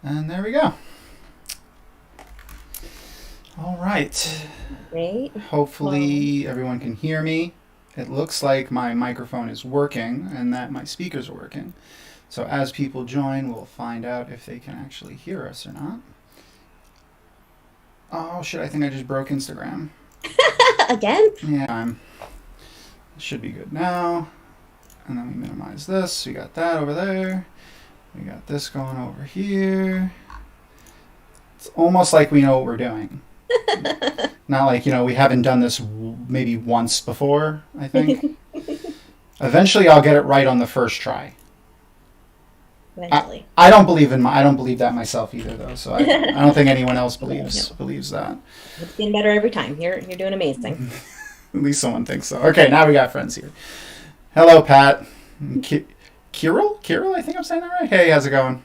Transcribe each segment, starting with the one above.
And there we go. All right. Great. Well, Hopefully everyone can hear me. It looks like my microphone is working and that my speakers are working. So as people join, we'll find out if they can actually hear us or not. Oh shit, I think I just broke Instagram. again? Yeah, should be good now. And then we minimize this. We got that over there. We got this going over here. It's almost like we know what we're doing. Not like, we haven't done this maybe once before, I think. Eventually I'll get it right on the first try. I, Eventually. I don't believe I don't believe that myself either though. So I don't think anyone else No, believes that. it's getting better every time. You're doing amazing. At least someone thinks so. Okay, now we got friends here. Hello, Pat. Kirill, I think I'm saying that right. Hey, how's it going?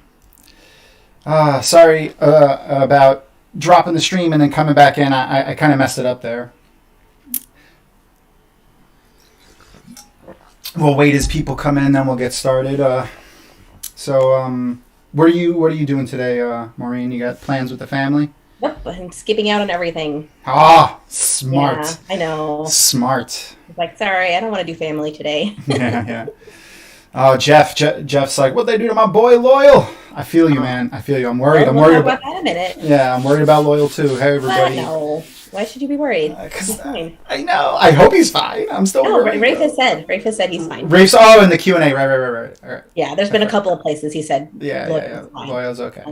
Sorry about dropping the stream and then coming back in. I kind of messed it up there. We'll wait as people come in, then we'll get started. What are you doing today, Maureen? You got plans with the family? Yep, I'm skipping out on everything. Smart, Yeah, I know. smart. It's like, sorry, I don't want to do family today. Yeah, yeah. Oh, Jeff's like, what they do to my boy Loyal? I feel you, man. I feel you. I'm worried. Well, I'm we'll worried talk about. about that in a minute. Yeah, I'm worried about Loyal too. Hey, But everybody. no, why should you be worried? Because He's fine. I know. I hope he's fine. I'm still No, worried. Rafe has said he's fine. Rafe's. Oh, in the Q&A. Right. All right. Yeah, there's been That's a right. couple of places he said Yeah. Loyal's fine. Loyal's okay.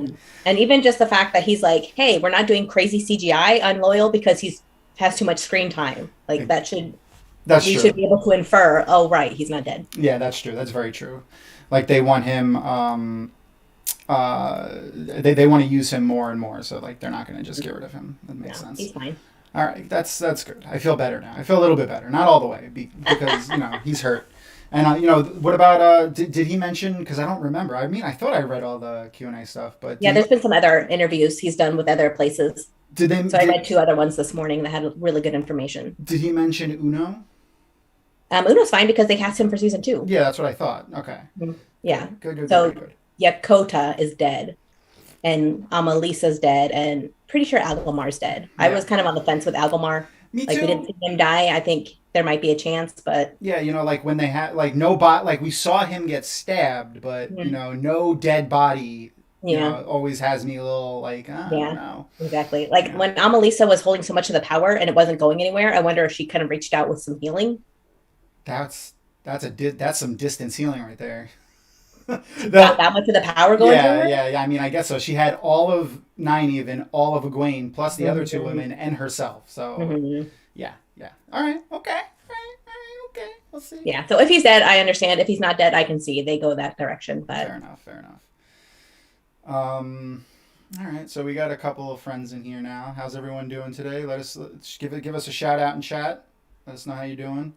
And even just the fact that he's like, hey, we're not doing crazy CGI on Loyal because he's has too much screen time. Like That's we true. should be able to infer, oh right, he's not dead. Yeah, that's true. That's very true. Like they want him. They want to use him more and more. So like they're not going to just get rid of him. That makes No, sense. he's fine. All right, that's good. I feel better now. I feel a little bit better. Not all the way because he's hurt. And what about did he mention? Because I don't remember. I mean, I thought I read all the Q&A stuff, but Yeah, there's been some other interviews he's done with other places. did they So I read two other ones this morning that had really good information. did he mention Uno? Uno's fine because they cast him for season two. Yeah, that's what I thought. Okay, Mhm. Yeah. good, So good. Yakota is dead, and Amalisa's dead, and pretty sure Algomar's dead. I Yeah, was kind of on the fence with Algomar. me Like we didn't too. see him die. I think there might be a chance, but Yeah, like when they had like no bot, like we saw him get stabbed, but mm, no dead body. yeah, Always has me a little like I don't yeah, know. exactly. Like Yeah, when Amalisa was holding so much of the power and it wasn't going anywhere, I wonder if she kind of reached out with some healing. that's that's some distance healing right there. Got the that much of the power going through Yeah, her. yeah. I mean, I guess so. She had all of Nynaeve and all of Egwene, plus the other two Mm-hmm. women and herself. So, Mm-hmm. yeah. All right, okay, okay. We'll see. Yeah. So if he's dead, I understand. If he's not dead, I can see they go that direction. But Fair enough. All right. So we got a couple of friends in here now. How's everyone doing today? Let's give us a shout out in chat. Let us know how you're doing.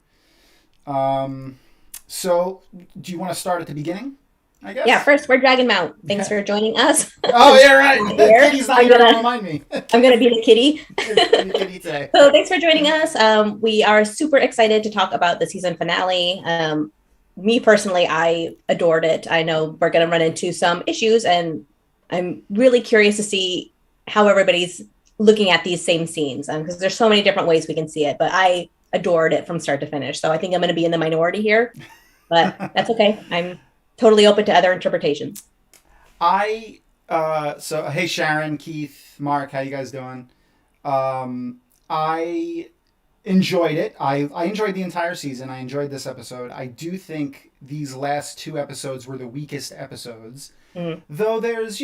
Um, so do you want to start at the beginning? I yeah, guess. first we're Dragonmount. Thanks Yeah. for joining us. Oh yeah, right. Here. Kitty's not here to remind me. I'm gonna be the kitty. Kitty today. So thanks for joining us. We are super excited to talk about the season finale. Me personally, I adored it. I know we're going to run into some issues, and I'm really curious to see how everybody's looking at these same scenes because there's so many different ways we can see it. But I adored it from start to finish. So I think I'm going to be in the minority here, but that's okay. I'm totally open to other interpretations. I so hey Sharon, Keith, Mark, how you guys doing? I enjoyed it. I enjoyed the entire season. I enjoyed this episode. I do think these last two episodes were the weakest episodes. Mm, Though there's,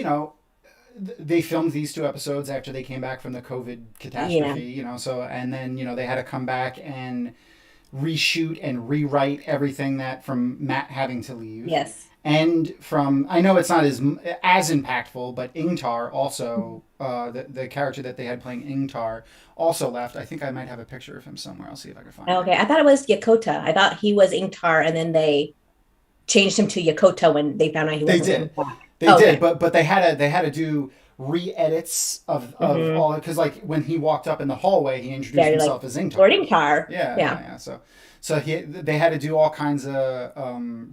they filmed these two episodes after they came back from the COVID yeah. catastrophe, so and then, they had to come back and reshoot and rewrite everything that from Matt having to leave. Yes. And from I know it's not as impactful, but Ingtar also the character that they had playing Ingtar also left. I think I might have a picture of him somewhere. I'll see if I can find it. Okay. I thought it was Yakota. I thought he was Ingtar, and then they changed him to Yakota when they found out he They wasn't did, coming back. they did, Okay. but they had to do re-edits of Mm-hmm. all because like when he walked up in the hallway, he introduced Yeah, you're like himself as Ingtar. Lord Ingtar. Yeah. Yeah. So they had to do all kinds of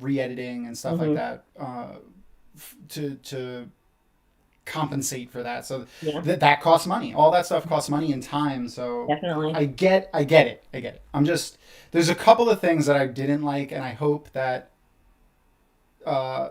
re-editing and stuff like Mm-hmm. that to compensate for that. So Yeah, that costs money. All that stuff costs money and time. So definitely. I get it. I get it. I'm just there's a couple of things that I didn't like, and I hope that uh,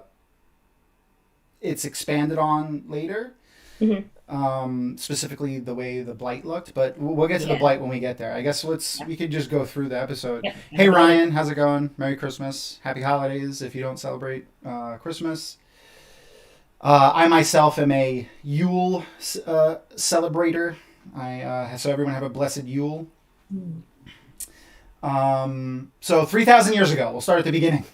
it's expanded on later. Hmm. Specifically the way the blight looked, but we'll get to the Yeah. blight when we get there. I guess Yeah. we could just go through the episode. Yeah. Hey Absolutely. Ryan, how's it going? Merry Christmas, Happy Holidays if you don't celebrate Christmas. I myself am a Yule celebrator. So everyone have a blessed Yule. Mm. So 3,000 years ago, we'll start at the beginning.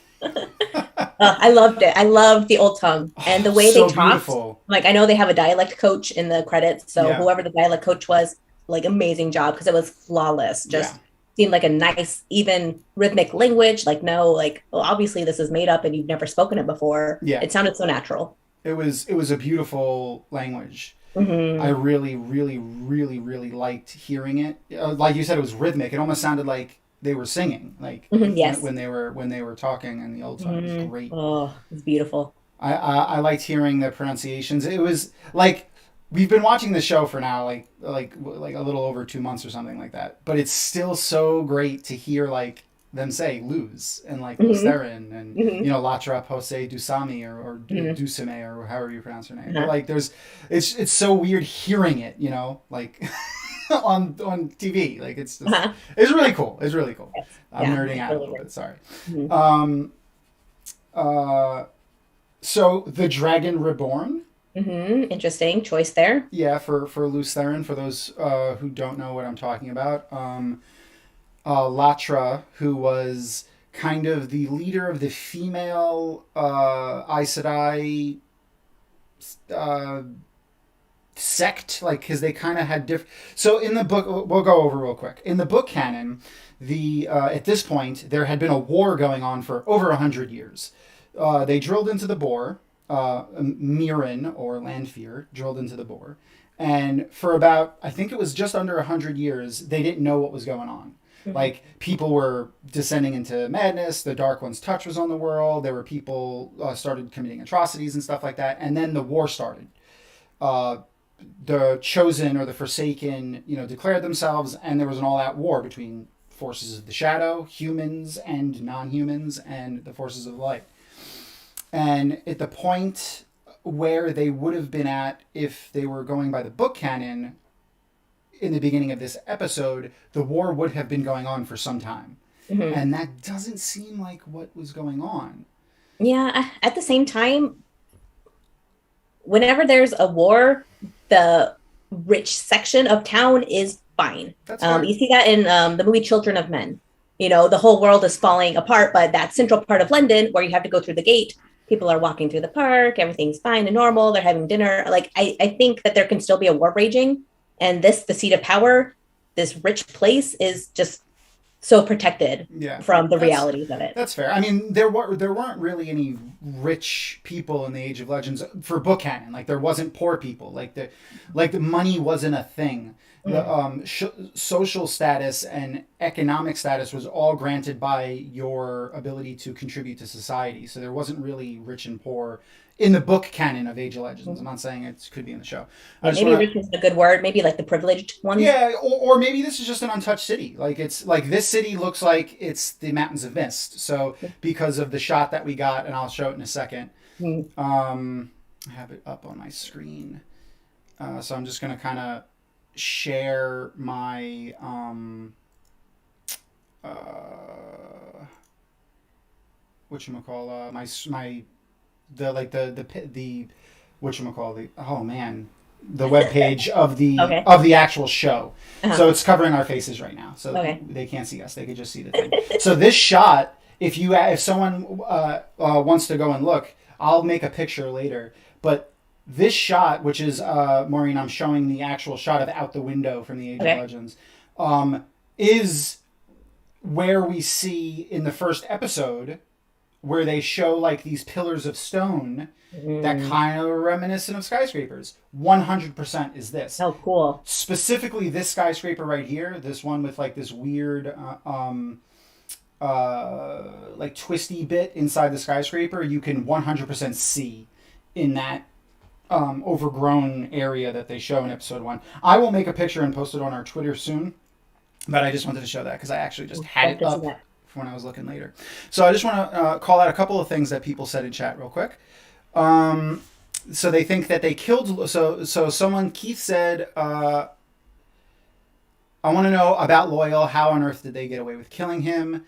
I loved it. I loved the old tongue and the Oh, way they so talked. beautiful. Like I know they have a dialect coach in the credits, so Yeah, whoever the dialect coach was, like amazing job because it was flawless. yeah, Just seemed like a nice, even rhythmic language. Like no, like well, obviously this is made up and you've never spoken it before. yeah. It sounded so natural. It was a beautiful language. I Hmm. really, really, really, really liked hearing it. Like you said, it was rhythmic. It almost sounded like they were singing, like Hmm. Yes. when they were talking. And the old song was Hmm. great. Oh, it's beautiful. I liked hearing the pronunciations. It was like we've been watching the show for now, like a little over 2 months or something like that. But it's still so great to hear like them say lose and like Hmm. Lutheran and Hmm. Latra Pose Dusami or Hmm. Dusame or however you pronounce her name. But Uh-huh. like there's it's so weird hearing it, like on TV. Like Uh-huh. it's really cool. It's really cool. Yes. I'm Yeah, nerding it's out a really little good. bit. Sorry. Mhm. Um, uh, so the Dragon Reborn, Interesting choice there. yeah, for Lutheran, for those who don't know what I'm talking about, Latra, who was kind of the leader of the female Aes Sedai uh, sect, like because they kind of had different. So in the book, we'll go over real quick. In the book canon, the at this point there had been a war going on for over 100 years. They drilled into the bore. Mirren or Lanfear drilled into the bore, and for about I think it was just under 100 years, they didn't know what was going on. Mhm. Like people were descending into madness. The Dark One's touch was on the world. There were people started committing atrocities and stuff like that, and then the war started. Uh, the chosen or the forsaken, declared themselves, and there was an all-out war between forces of the shadow, humans and non-humans, and the forces of light. And at the point where they would have been at if they were going by the book canon in the beginning of this episode, the war would have been going on for some time. Mhm. And that doesn't seem like what was going on. Yeah, at the same time, whenever there's a war, the rich section of town is fine. That's fair. You see that in the movie Children of Men. The whole world is falling apart, but that central part of London where you have to go through the gate, people are walking through the park, everything's fine and normal, they're having dinner. Like, I think that there can still be a war raging. And this, the seat of power, this rich place is just so protected Yeah, from the that's realities of it. that's fair. I mean, there weren't really any rich people in the Age of Legends for book canon. Like there wasn't poor people. Like the money wasn't a thing. The Mhm. social status and economic status was all granted by your ability to contribute to society. So there wasn't really rich and poor in the book canon of Age of Legends. I'm not saying it could be in the show. I Yeah, just maybe want to rich is a good word. Maybe like the privileged ones. yeah, or maybe this is just an untouched city. Like it's like this city looks like it's the Mountains of Mist. So because of the shot that we got, and I'll show it in a second. Mhm. I have it up on my screen, so I'm just gonna kind of share my whatchamacall, my the whatchamacall the oh man the web page Okay. of the actual show. Uh-huh. So it's covering our faces right now, so Okay. they can't see us. They could just see the thing. So this shot, if someone wants to go and look, I'll make a picture later. But this shot, which is Maureen, I'm showing the actual shot of out the window from the Age of Okay. Legends, is where we see in the first episode where they show like these pillars of stone that Mm. kind of are reminiscent of skyscrapers. 100% is this. Oh, cool. Specifically, this skyscraper right here, this one with like this weird, like twisty bit inside the skyscraper, you can 100% see in that overgrown area that they show in episode 1. I will make a picture and post it on our Twitter soon, but I just wanted to show that because I actually just had it up when I was looking later. So I just want to call out a couple of things that people said in chat real quick. So they think that they killed. So someone, Keith said, I want to know about Loyal. How on earth did they get away with killing him?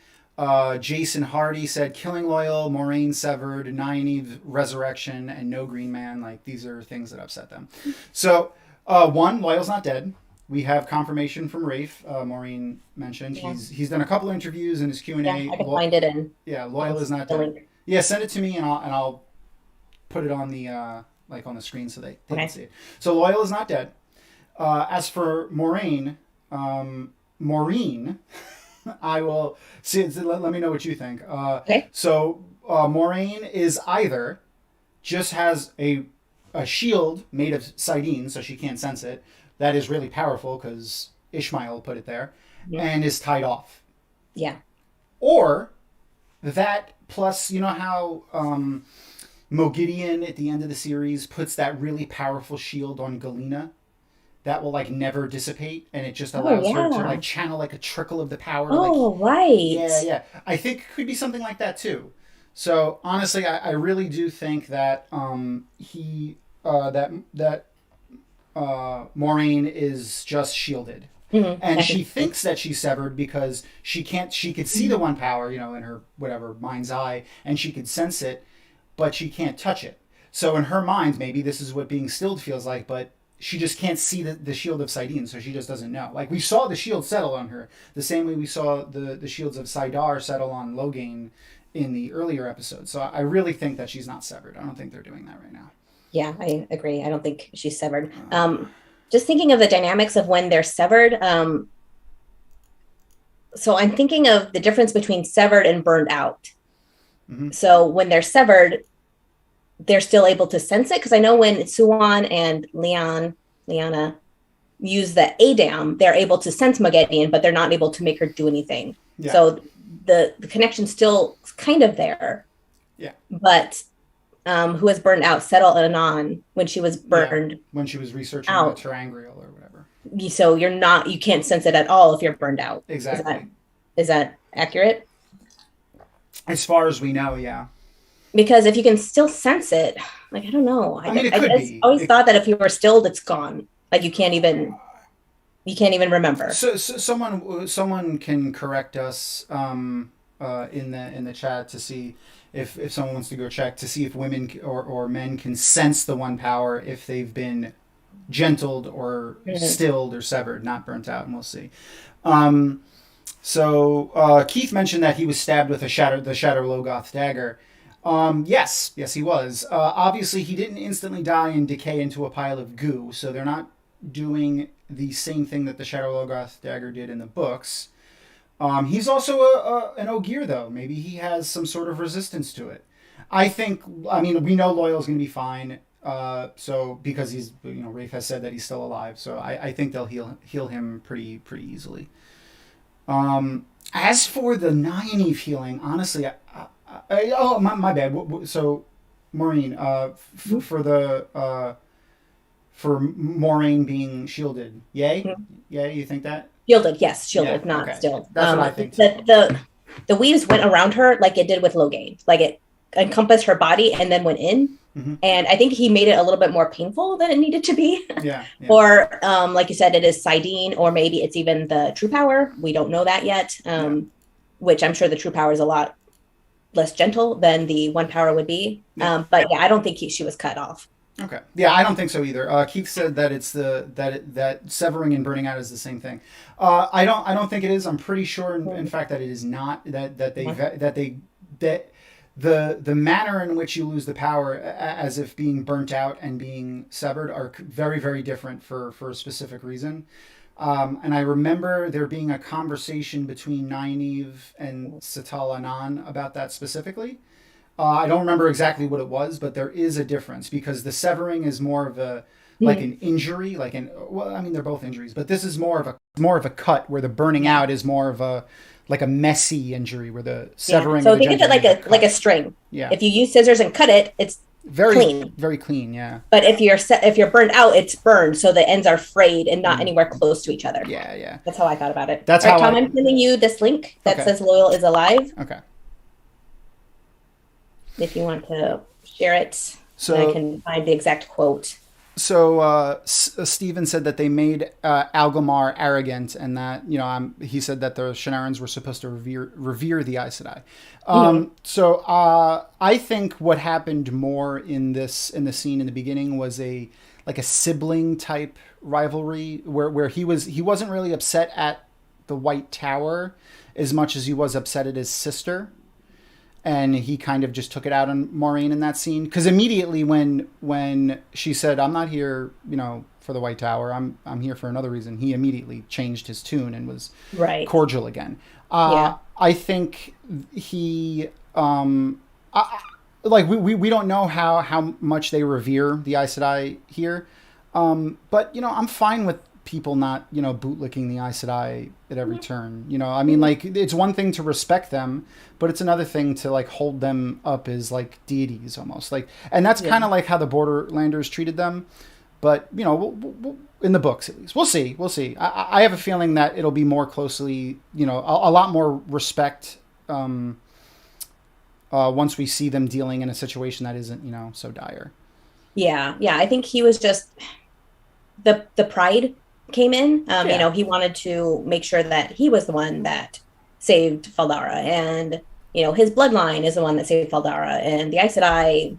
Jason Hardy said killing Loyal, Moraine severed, Nynaeve resurrection, and no Green Man. Like, these are things that upset them. So one, Loyal's not dead. We have confirmation from Rafe. Maureen mentioned he's done a couple of interviews in his Q&A. Yeah, I can find it in. Yeah, Loyal is not dead. Link. Yeah, send it to me and I'll put it on the like on the screen so they can see it. So Loyal is not dead. As for Maureen, I will see. Let me know what you think. Okay. So Maureen is either just has a shield made of Sidene, so she can't sense it. That is really powerful because Ishmael put it there, and is tied off. Yeah. Or that plus, you know how Mogideon at the end of the series puts that really powerful shield on Galena that will like never dissipate, and it just allows her to like channel like a trickle of the power. Oh, like, right. Yeah. I think it could be something like that too. So honestly, I really do think that Maureen is just shielded. Mm-hmm. And she thinks that she's severed because she could see the one power, you know, in her whatever mind's eye, and she could sense it, but she can't touch it. So in her mind, maybe this is what being stilled feels like, but she just can't see the shield of Sidene, so she just doesn't know. Like, we saw the shield settle on her the same way we saw the shields of Sidar settle on Logain in the earlier episodes. So I really think that she's not severed. I don't think they're doing that right now. Yeah, I agree. I don't think she's severed. Just thinking of the dynamics of when they're severed. So I'm thinking of the difference between severed and burned out. Mm-hmm. So when they're severed, they're still able to sense it. Because I know when Suan and Lyanna use the Adam, they're able to sense Mogideon, but they're not able to make her do anything. Yeah. So the connection's still kind of there. Yeah. But who has burned out, Settle Anon, when she was burned. Yeah, when she was researching the Terangrial or whatever. So you can't sense it at all if you're burned out. Exactly. Is that accurate? As far as we know, yeah. Because if you can still sense it, like, I don't know. I mean, it could be. Always thought that if you were stilled, it's gone. Like, you can't even remember. So someone can correct us in the chat to see if someone wants to go check to see if women or men can sense the one power if they've been gentled or stilled or severed, not burnt out, and we'll see. So Keith mentioned that he was stabbed with the Shadow Logoth dagger. Yes, he was. Obviously, he didn't instantly die and decay into a pile of goo, so they're not doing the same thing that the Shadow Logoth dagger did in the books. He's also an Ogier, though. Maybe he has some sort of resistance to it. We know Loyal's going to be fine. So because he's, Rafe has said that he's still alive. So I think they'll heal him pretty easily. As for the Nynaeve healing, honestly, my bad. So Maureen, for Maureen being shielded, yay? Mm-hmm. Yeah, you think that? Shielded, yes, shielded, not okay. stilled. That's what I think. The weaves went around her like it did with Logain. Like, it encompassed her body and then went in. Mm-hmm. And I think he made it a little bit more painful than it needed to be. Yeah. Or, like you said, it is Sidene, or maybe it's even the true power. We don't know that yet. Which I'm sure the true power is a lot less gentle than the one power would be. Yeah. But yeah, I don't think she was cut off. Okay. Yeah, I don't think so either. Keith said that it's that severing and burning out is the same thing. I don't think it is. I'm pretty sure, in fact, that it is not. That the manner in which you lose the power, as if being burnt out and being severed, are very, very different for a specific reason. And I remember there being a conversation between Nynaeve and Settle Anon about that specifically. I don't remember exactly what it was, but there is a difference because the severing is more of an injury, they're both injuries, but this is more of a cut, where the burning out is more of a messy injury, where the severing. So think of it like a string. Yeah. If you use scissors and cut it, it's Very, clean. very clean. Yeah. But if you're burned out, it's burned, so the ends are frayed and not anywhere close to each other. Yeah, yeah. That's how I thought about it. That's All right, how Tom, I. I'm sending you this link that Okay. says Loyal is alive. Okay. If you want to share it, I So can find the exact quote. Steven said that they made Algamar arrogant, and that he said that the Shannarans were supposed to revere the Aes Sedai. So I think what happened more in the scene in the beginning was a sibling type rivalry where he wasn't really upset at the White Tower as much as he was upset at his sister. And he kind of just took it out on Maureen in that scene. Because immediately when she said, "I'm not here, for the White Tower. I'm here for another reason," he immediately changed his tune and was cordial again. I think he we don't know how much they revere the Aes Sedai here, but I'm fine with people not bootlicking the Aes Sedai at every turn. I mean, it's one thing to respect them, but it's another thing to hold them up as deities almost, and that's kind of how the Borderlanders treated them. But we'll, in the books at least, we'll see. I have a feeling that it'll be more closely, a lot more respect once we see them dealing in a situation that isn't so dire. Yeah, I think he was just the pride came in. He wanted to make sure that he was the one that saved Faldara, and his bloodline is the one that saved Faldara, and the Aes Sedai,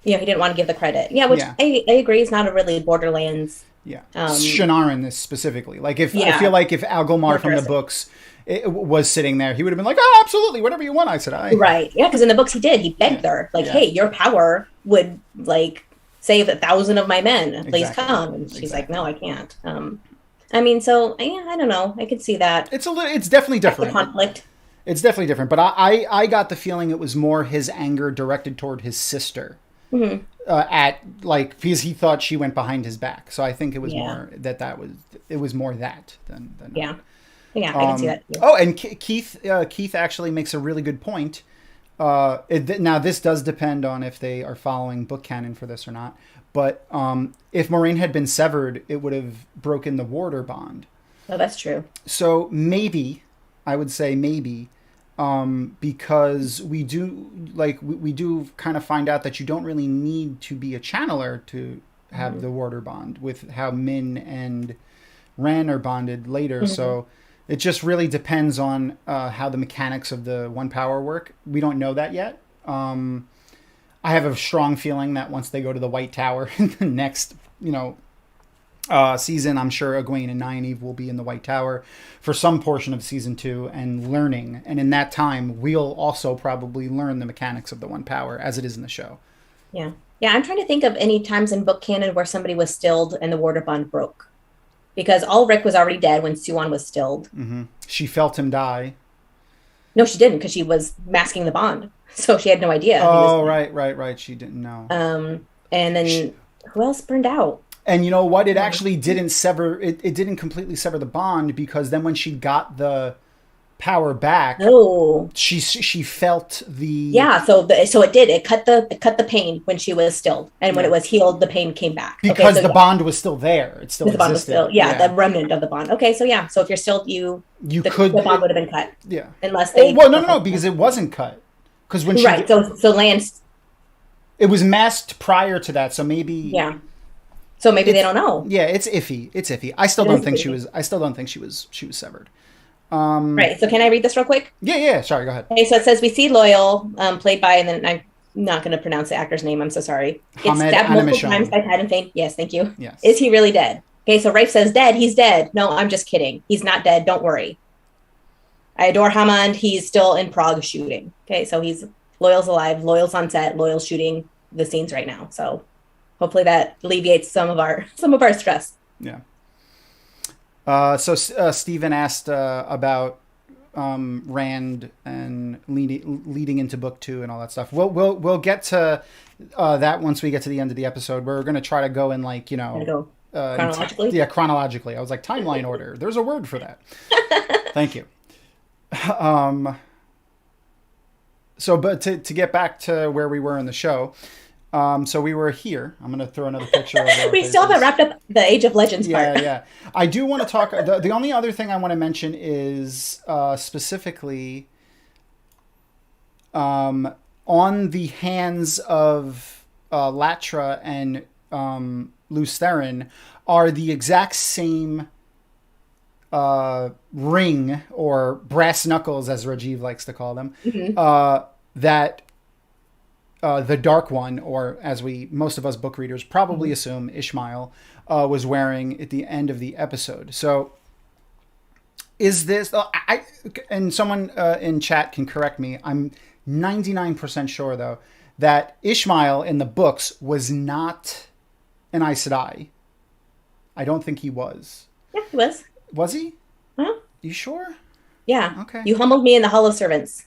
he didn't want to give the credit. I agree. It's not a really Borderlands. Yeah, Shannaran is specifically I feel like if Algomar from the books was sitting there, he would have been like, "Oh, absolutely, whatever you want, Aes Sedai." Right? Yeah, because in the books he did. He begged her, "Hey, your power would save 1,000 of my men. Please come." And she's like, "No, I can't." I mean, so I don't know. I could see that. It's definitely different. The conflict. It's definitely different, but I got the feeling it was more his anger directed toward his sister, because he thought she went behind his back. So I think it was more it was more that than yeah. I can see that too. Oh, and Keith actually makes a really good point. Now this does depend on if they are following book canon for this or not. But if Moiraine had been severed, it would have broken the warder bond. Oh, that's true. So maybe, I would say maybe, because we do kind of find out that you don't really need to be a channeler to have the warder bond with how Min and Ren are bonded later. So it just really depends on how the mechanics of the one power work. We don't know that yet. I have a strong feeling that once they go to the White Tower in the next, season, I'm sure Egwene and Nynaeve will be in the White Tower for some portion of season 2 and learning. And in that time, we'll also probably learn the mechanics of the one power as it is in the show. Yeah. I'm trying to think of any times in book canon where somebody was stilled and the warder bond broke. Because Ulrich was already dead when Siuan was stilled. Mm-hmm. She felt him die. No, she didn't, because she was masking the bond. So she had no idea. Oh, right. She didn't know. And then who else burned out? And you know what? It actually didn't sever. It didn't completely sever the bond, because then when she got the power back, she felt the So it did. It cut the pain when she was stilled, and when it was healed, the pain came back because the bond was still there. It still existed. Bond was still, the remnant of the bond. Okay, so so if you're still the bond would have been cut. Yeah, unless they. No, because it wasn't cut. Because when so Lance, it was masked prior to that, so maybe So maybe they don't know. Yeah, it's iffy. I still don't think she was severed. Right. So can I read this real quick? Yeah. Sorry, go ahead. Okay, so it says we see Loyal, played by, and then I'm not going to pronounce the actor's name. I'm so sorry. It's stabbed multiple times by Padden Fane. Yes, thank you. Yes. Is he really dead? Okay, so Rafe says dead. He's dead. No, I'm just kidding. He's not dead. Don't worry. I adore Hammond. He's still in Prague shooting. Okay, so Loyal's alive. Loyal's on set. Loyal's shooting the scenes right now. So hopefully that alleviates some of our stress. Yeah. So Stephen asked about Rand and leading into book 2 and all that stuff. We'll get to that once we get to the end of the episode. We're going to try to go in chronologically. Chronologically. I was like timeline order. There's a word for that. Thank you. So, but to get back to where we were in the show, So we were here. I'm going to throw another picture of our We still haven't faces. wrapped up the Age of Legends Yeah, part. yeah. I do want to talk. The only other thing I want to mention is specifically on the hands of Latra and Lews Therin are the exact same ring or brass knuckles, as Rajiv likes to call them, Mhm. that the Dark One, or as we most of us book readers probably Mhm. assume, Ishmael, was wearing at the end of the episode. So is this? And someone in chat can correct me. I'm 99% sure though that Ishmael in the books was not an Aes Sedai. I don't think he was. Yeah, it was. Was he? Huh? You sure? Yeah. Okay. You humbled me in the Hall of Servants.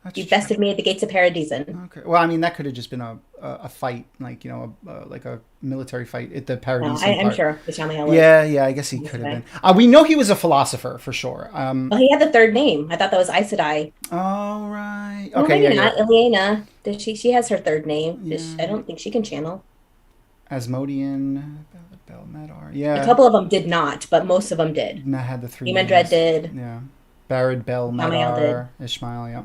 That's You true. bested me at the gates of Paradisen. Okay. Well, I mean, that could have just been a fight, like, you know, like a military fight at the No, Paradisian I'm part. sure Ishamael was. Yeah, yeah, I guess he could have been. We know he was a philosopher for sure. Well, he had the third name. I thought that was Aes Sedai. Oh, right. No, Okay, yeah, maybe you're not. right. Ileana. Does she has her third name. I Yeah. don't think she can channel. Asmodean, Belmedar. A Yeah, couple of them did not, but most of them did. had the three Demandred names. did. Yeah. Barad, Bel, Ishamael did. Medar, Ishmael, yeah.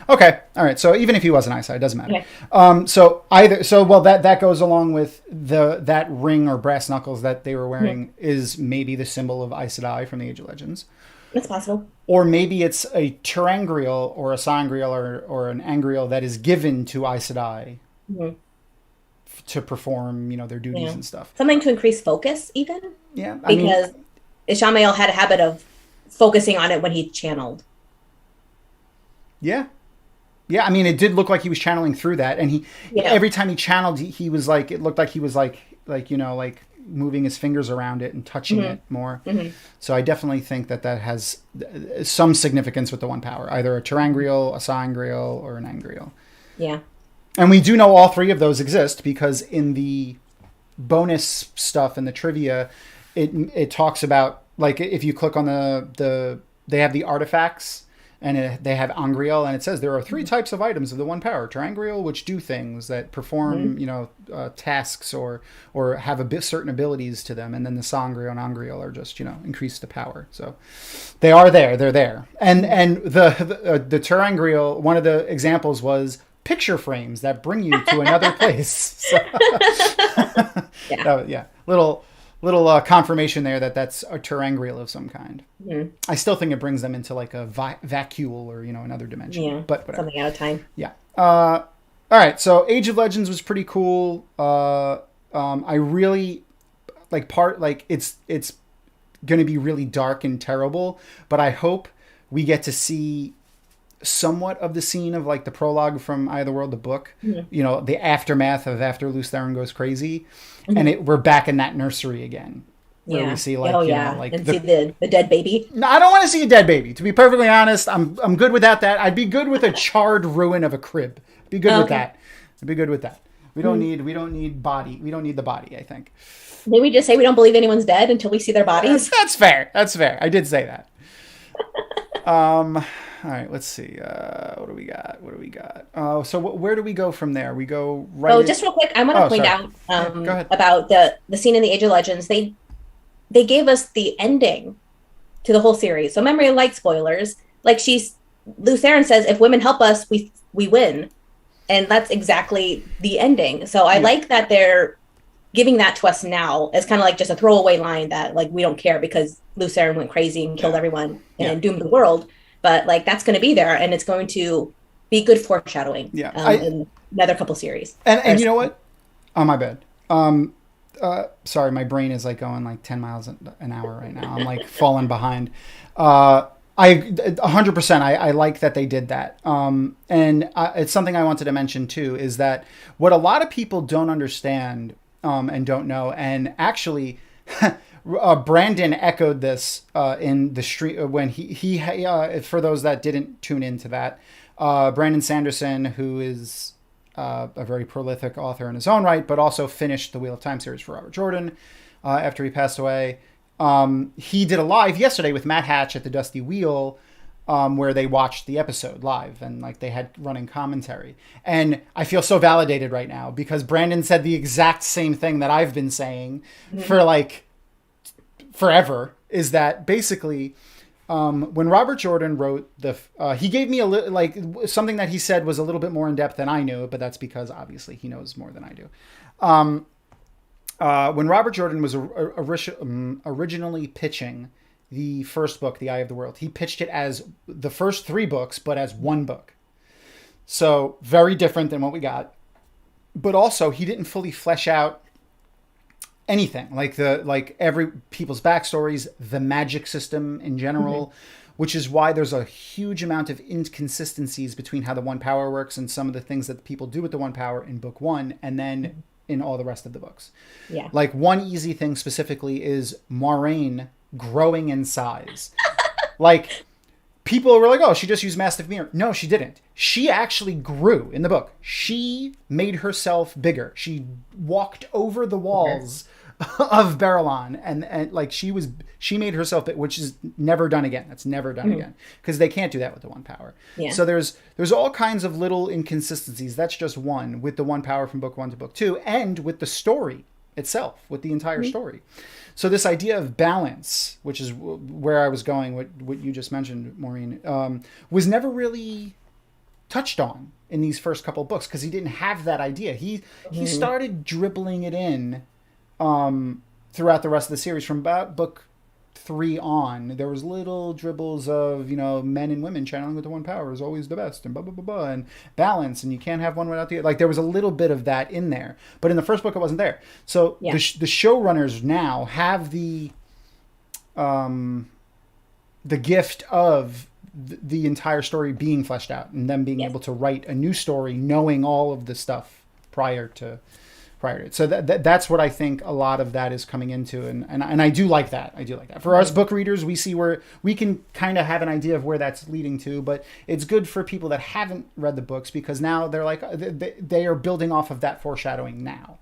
Okay, all right. So even if he was an eyesight, it doesn't matter. Okay. So that goes along with that ring or brass knuckles that they were Mhm. wearing is maybe the symbol of Aes Sedai from the Age of Legends. That's possible. Or maybe it's a terangrial or a sangreal or an angreal that is given to Aes Sedai Mhm. to perform, you know, their duties Yeah. and stuff. Something to increase focus, even Yeah, I mean, because Ishamael had a habit of focusing on it when he channeled. yeah, yeah. I mean, it did look like he was channeling through that, and he Yeah. every time he channeled, he was like, it looked like he was like you know, like moving his fingers around it and touching Hmm. it more. Hmm. So I definitely think that has some significance with the one power, either a terangrial, a sangreal, or an angreal. Yeah. And we do know all three of those exist because in the bonus stuff in the trivia, it talks about, like, if you click on they have the artifacts and they have Angreal, and it says there are three types of items of the one power: Terangreal, which do things that perform, Hmm. you know, tasks or have a bit certain abilities to them, and then the Sangreal and Angreal are just, you know, increase the power. So they are there, they're there, and the Terangreal, one of the examples was picture frames that bring you to another place. So, Yeah. yeah, little confirmation there that that's a terangrial of some kind. Hmm. I still think it brings them into like a vacuole or, you know, another dimension. Yeah. But whatever. Something out of time. Yeah. All right. So Age of Legends was pretty cool. I really it's going to be really dark and terrible, but I hope we get to see somewhat of the scene of like the prologue from Eye of the World, the book, Mhm. you know, the aftermath of after Lews Therin goes crazy, Mhm. and we're back in that nursery again, where Yeah. we see like, Oh, you yeah. know, like And see the dead baby. No, I don't want to see a dead baby. To be perfectly honest, I'm good without that. I'd be good with a charred ruin of a crib. Be good Oh, with okay. that. I'd be good with that. We don't need body. We don't need the body, I think. Did we just say we don't believe anyone's dead until we see their bodies? That's fair. That's fair. I did say that. All right, let's see. What do we got? What do we got? So where do we go from there? We go right. Oh, just real quick, I want to Oh, point sorry. out Yeah, go ahead. about the scene in the Age of Legends. They gave us the ending to the whole series. So memory of light spoilers. Like Lews Therin says, if women help us, we win. And that's exactly the ending. So I Yeah. like that they're giving that to us now as kind of like just a throwaway line that like we don't care because Lews Therin went crazy and killed everyone and doomed the world. But like that's going to be there, and it's going to be good foreshadowing. Yeah. In another couple series. And you know what? Oh, my bad. Sorry, my brain is like going like 10 miles an hour right now. I'm like falling behind. I 100%. I like that they did that. And it's something I wanted to mention too, is that what a lot of people don't understand and don't know, and actually, Brandon echoed this in the street when he for those that didn't tune into that, Brandon Sanderson, who is a very prolific author in his own right, but also finished the Wheel of Time series for Robert Jordan after he passed away. He did a live yesterday with Matt Hatch at the Dusty Wheel, where they watched the episode live and like they had running commentary. And I feel so validated right now because Brandon said the exact same thing that I've been saying for like forever, is that basically when Robert Jordan wrote he gave me like something that he said was a little bit more in depth than I knew, but that's because obviously he knows more than I do. When Robert Jordan was originally pitching the first book, The Eye of the World, he pitched it as the first 3 books, but as one book. So very different than what we got. But also he didn't fully flesh out anything, like every people's backstories, the magic system in general, which is why there's a huge amount of inconsistencies between how the One Power works and some of the things that people do with the One Power in book 1 and then in all the rest of the books. Yeah. Like one easy thing specifically is Moiraine growing in size. Like people were like, oh, she just used Mastiff Mirror. No, she didn't. She actually grew in the book. She made herself bigger. She walked over the walls of Barillon and like she made herself big, which is never done again. That's never done again because they can't do that with the One Power. Yeah. So there's all kinds of little inconsistencies. That's just one with the One Power from book 1 to book 2 and with the story itself, with the entire story. So this idea of balance, which is where I was going, what you just mentioned, Maureen, was never really touched on in these first couple of books because he didn't have that idea. He started dribbling it in throughout the rest of the series. From about book 3 on, there was little dribbles of, men and women channeling with the One Power is always the best and blah, blah, blah, blah, and balance, and you can't have one without the other. Like there was a little bit of that in there, but in the first book it wasn't there. So the showrunners now have the gift of the entire story being fleshed out and them being able to write a new story knowing all of the stuff prior to it. So that's what I think a lot of that is coming into, and I do like that. I do like that. For us book readers, we see where we can kind of have an idea of where that's leading to, but it's good for people that haven't read the books because now they're like they are building off of that foreshadowing now,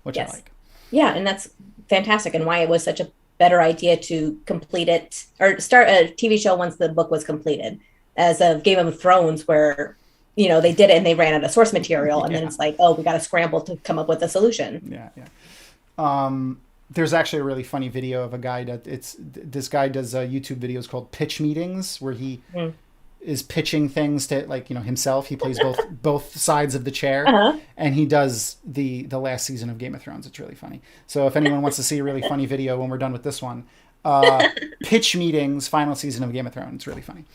which I like. Yeah, and that's fantastic, and why it was such a better idea to complete it or start a TV show once the book was completed, as of Game of Thrones, where they did it and they ran out of source material, and then it's like, oh, we got to scramble to come up with a solution. There's actually a really funny video of a guy this guy does YouTube videos called pitch meetings where he is pitching things to himself. He plays both sides of the chair, and he does the last season of Game of Thrones. It's really funny. So if anyone wants to see a really funny video when we're done with this one, pitch meetings, final season of Game of Thrones. It's really funny.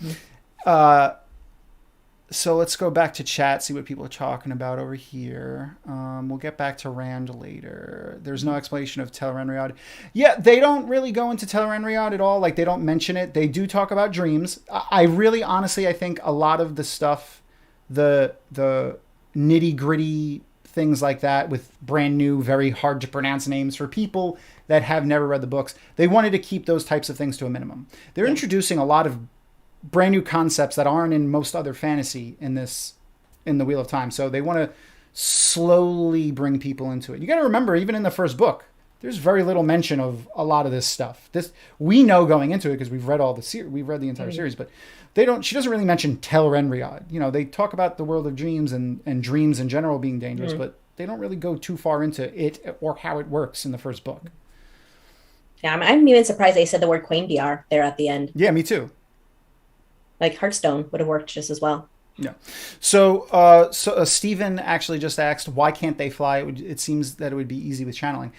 So let's go back to chat, see what people are talking about over here. We'll get back to Rand later. There's no explanation of Tel'aran'rhiod. Yeah, they don't really go into Tel'aran'rhiod at all. Like, they don't mention it. They do talk about dreams. I really, honestly, I think a lot of the stuff, the nitty-gritty things like that with brand new, very hard to pronounce names for people that have never read the books, they wanted to keep those types of things to a minimum. They're introducing a lot of brand new concepts that aren't in most other fantasy in the Wheel of Time. So they want to slowly bring people into it. You got to remember, even in the first book, there's very little mention of a lot of this stuff. This we know going into it because we've read we've read the entire series, but she doesn't really mention Tel'aran'rhiod. They talk about the world of dreams and dreams in general being dangerous, but they don't really go too far into it or how it works in the first book. Yeah, I'm even surprised they said the word Quaindiar there at the end. Yeah, me too. Like Hearthstone would have worked just as well. Yeah. So Stephen actually just asked, why can't they fly? It seems that it would be easy with channeling.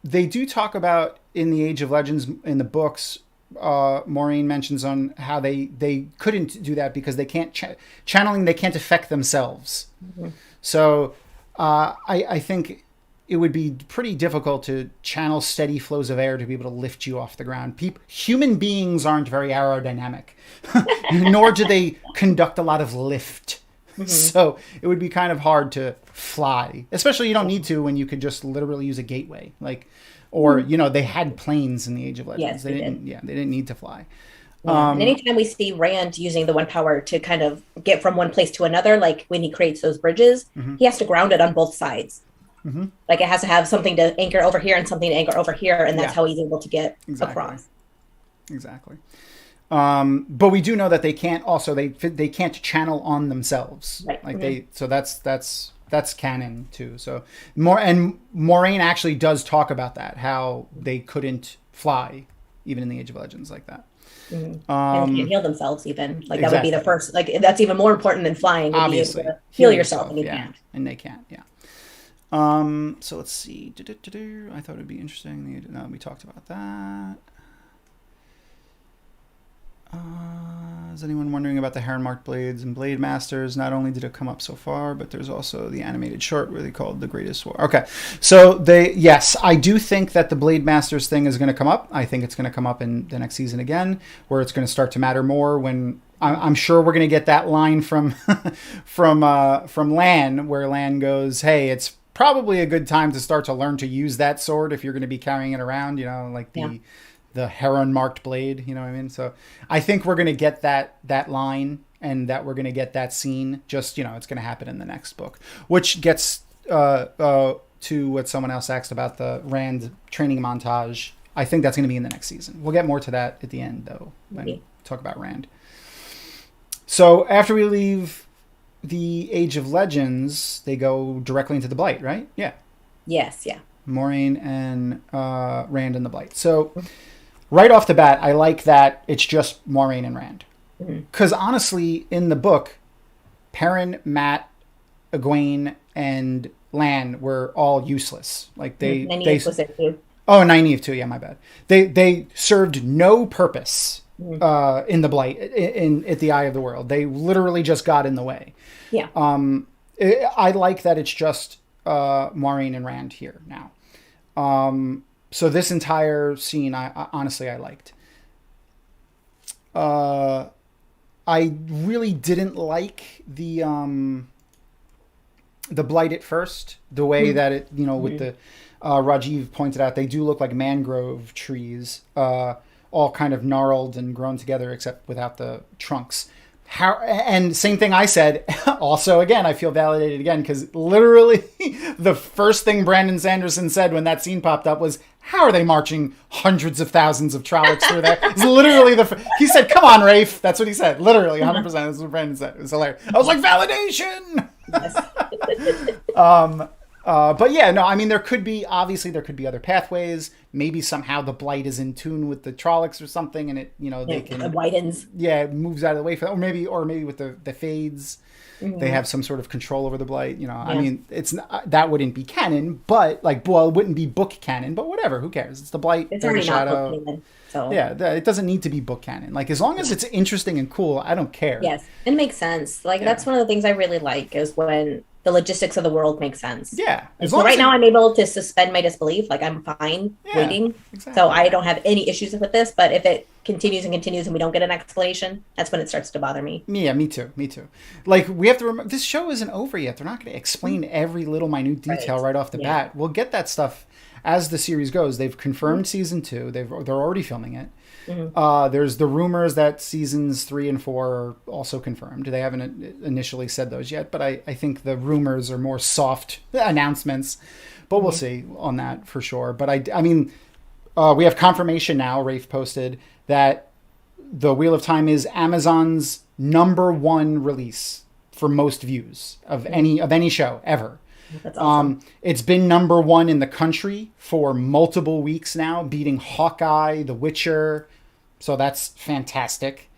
They do talk about in the Age of Legends in the books. Maureen mentions on how they couldn't do that because they can't channeling. They can't affect themselves. So I think it would be pretty difficult to channel steady flows of air to be able to lift you off the ground. Human beings aren't very aerodynamic, nor do they conduct a lot of lift. So it would be kind of hard to fly, especially you don't need to when you could just literally use a gateway. Or they had planes in the Age of Legends. Yes, they didn't need to fly. And anytime we see Rand using the One Power to kind of get from one place to another, like when he creates those bridges, he has to ground it on both sides. Like it has to have something to anchor over here and something to anchor over here, and that's how he's able to get across. Exactly. But we do know that they can't also they can't channel on themselves. Right. Like so that's canon too. So Moraine actually does talk about that, how they couldn't fly even in the Age of Legends like that. And they can't heal themselves even. Like that would be Exactly. the first, like that's even more important than flying, would Obviously, be able to heal yourself, and you yeah, can't. and they can't, yeah. So let's see. I thought it'd be interesting. No, we talked about that. Is anyone wondering about the Heron-marked blades and Blade Masters? Not only did it come up so far, but there's also the animated short really called The Greatest War. Okay, so yes, I do think that the Blade Masters thing is going to come up. I think it's going to come up in the next season again, where it's going to start to matter more when I'm sure we're going to get that line from from Lan, where Lan goes, "Hey, it's probably a good time to start to learn to use that sword if you're going to be carrying it around." You know, like the heron marked blade, you know what I mean? So I think we're going to get that line, and that we're going to get that scene. Just, you know, it's going to happen in the next book, which gets to what someone else asked about the Rand training montage. I think that's going to be in the next season. We'll get more to that at the end, though, when we talk about Rand. So after we leave the Age of Legends, they go directly into the Blight, right? Yeah. Yes, yeah. Moraine and Rand and the Blight. So right off the bat, I like that it's just Moraine and Rand. Because honestly, in the book, Perrin, Matt, Egwene, and Lan were all useless. Like Nynaeve was it too. Oh, Nynaeve too. Yeah, my bad. They served no purpose in the Blight, in at the Eye of the World. They literally just got in the way. Yeah. I like that it's just Moraine and Rand here now. So this entire scene, I honestly, I liked. I really didn't like the Blight at first. The way that it, you know, with the Rajiv pointed out, they do look like mangrove trees, all kind of gnarled and grown together, except without the trunks. And same thing I said. Also, again, I feel validated again, because literally the first thing Brandon Sanderson said when that scene popped up was, "How are they marching hundreds of thousands of Trollocs through there?" It's literally he said, "Come on, Rafe." That's what he said. Literally, 100%. That's what Brandon said. It was hilarious. I was like, validation. Yes. But yeah, no, I mean, there could be other pathways. Maybe somehow the Blight is in tune with the Trollocs or something, and it, you know, they can, it widens. Yeah, it moves out of the way for that. Or maybe with the fades, they have some sort of control over the Blight. You know, I mean, it's not, that wouldn't be canon, but like, well, it wouldn't be book canon, but whatever, who cares? It's the Blight. It's already not book canon. So yeah, it doesn't need to be book canon. Like, as long as it's interesting and cool, I don't care. Yes, it makes sense. Like that's one of the things I really like, is when the logistics of the world make sense. Yeah. So right now I'm able to suspend my disbelief. Like I'm fine waiting. Exactly. So I don't have any issues with this. But if it continues and we don't get an explanation, that's when it starts to bother me. Yeah, me too. Like, we have to remember, this show isn't over yet. They're not going to explain every little minute detail right off the bat. We'll get that stuff as the series goes. They've confirmed season 2. They're already filming it. There's the rumors that seasons 3 and 4 are also confirmed. They haven't initially said those yet, but I think the rumors are more soft announcements. But we'll see on that for sure. But I mean, we have confirmation now. Rafe posted that the Wheel of Time is Amazon's #1 release for most views of any show ever. That's awesome. It's been #1 in the country for multiple weeks now, beating Hawkeye, The Witcher. So that's fantastic.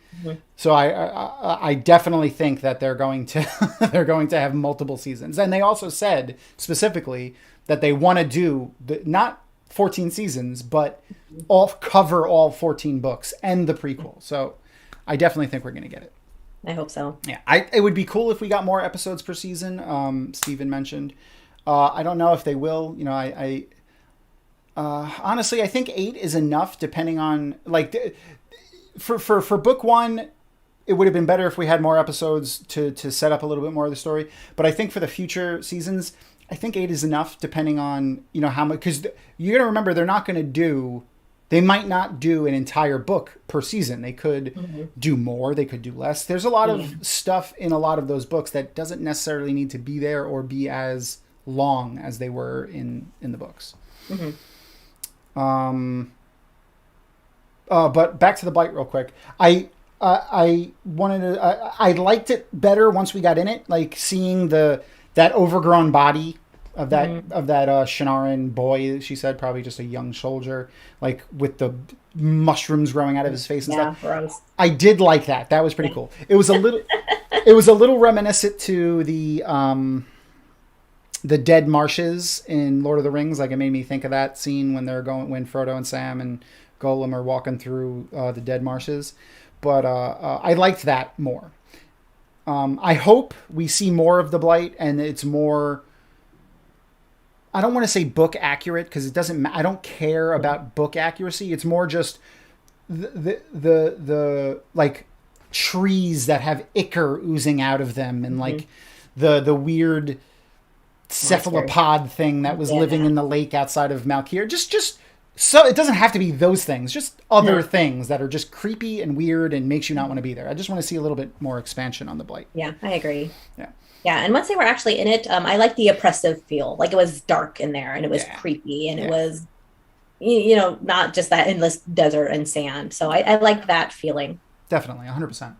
So I definitely think that they're going to have multiple seasons. And they also said specifically that they want to do not 14 seasons, but cover all 14 books and the prequel. So I definitely think we're going to get it. I hope so. Yeah, it would be cool if we got more episodes per season. Steven mentioned. I don't know if they will. You know, I honestly, I think 8 is enough, depending on, like, for book 1, it would have been better if we had more episodes to set up a little bit more of the story. But I think for the future seasons, I think 8 is enough, depending on, you know, how much, because you're going to remember, they might not do an entire book per season. They could do more. They could do less. There's a lot of stuff in a lot of those books that doesn't necessarily need to be there or be as long as they were in the books. But back to the Blight real quick. I wanted to. I liked it better once we got in it, like seeing that overgrown body of that Shannaren boy. She said probably just a young soldier, like with the mushrooms growing out of his face and stuff. Gross. I did like that. That was pretty cool. It was a little. It was a little reminiscent to the Dead Marshes in Lord of the Rings. Like it made me think of that scene when when Frodo and Sam and Gollum are walking through the Dead Marshes. But I liked that more. I hope we see more of the Blight and it's more. I don't want to say book accurate because it doesn't. I don't care about book accuracy. It's more just the like trees that have ichor oozing out of them and like the weird cephalopod thing that was living in the lake outside of Malkir. Just so it doesn't have to be those things, just other things that are just creepy and weird and makes you not want to be there. I just want to see a little bit more expansion on the Blight. Yeah, I agree. Yeah. Yeah, and once they were actually in it, I like the oppressive feel. Like it was dark in there and it was creepy and it was, not just that endless desert and sand. So I like that feeling. Definitely, 100%.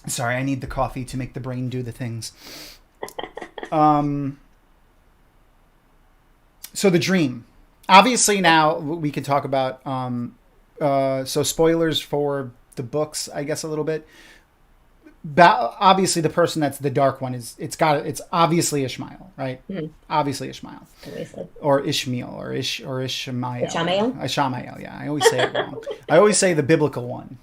Sorry, I need the coffee to make the brain do the things. So the dream. Obviously now we could talk about, so spoilers for the books, I guess a little bit. Obviously the person that's the dark one it's obviously Ishmael, right? Obviously Ishmael. Obviously. Or Ishmael or Ishmael. Ishmael? Ishmael, yeah. I always say it wrong. I always say the biblical one.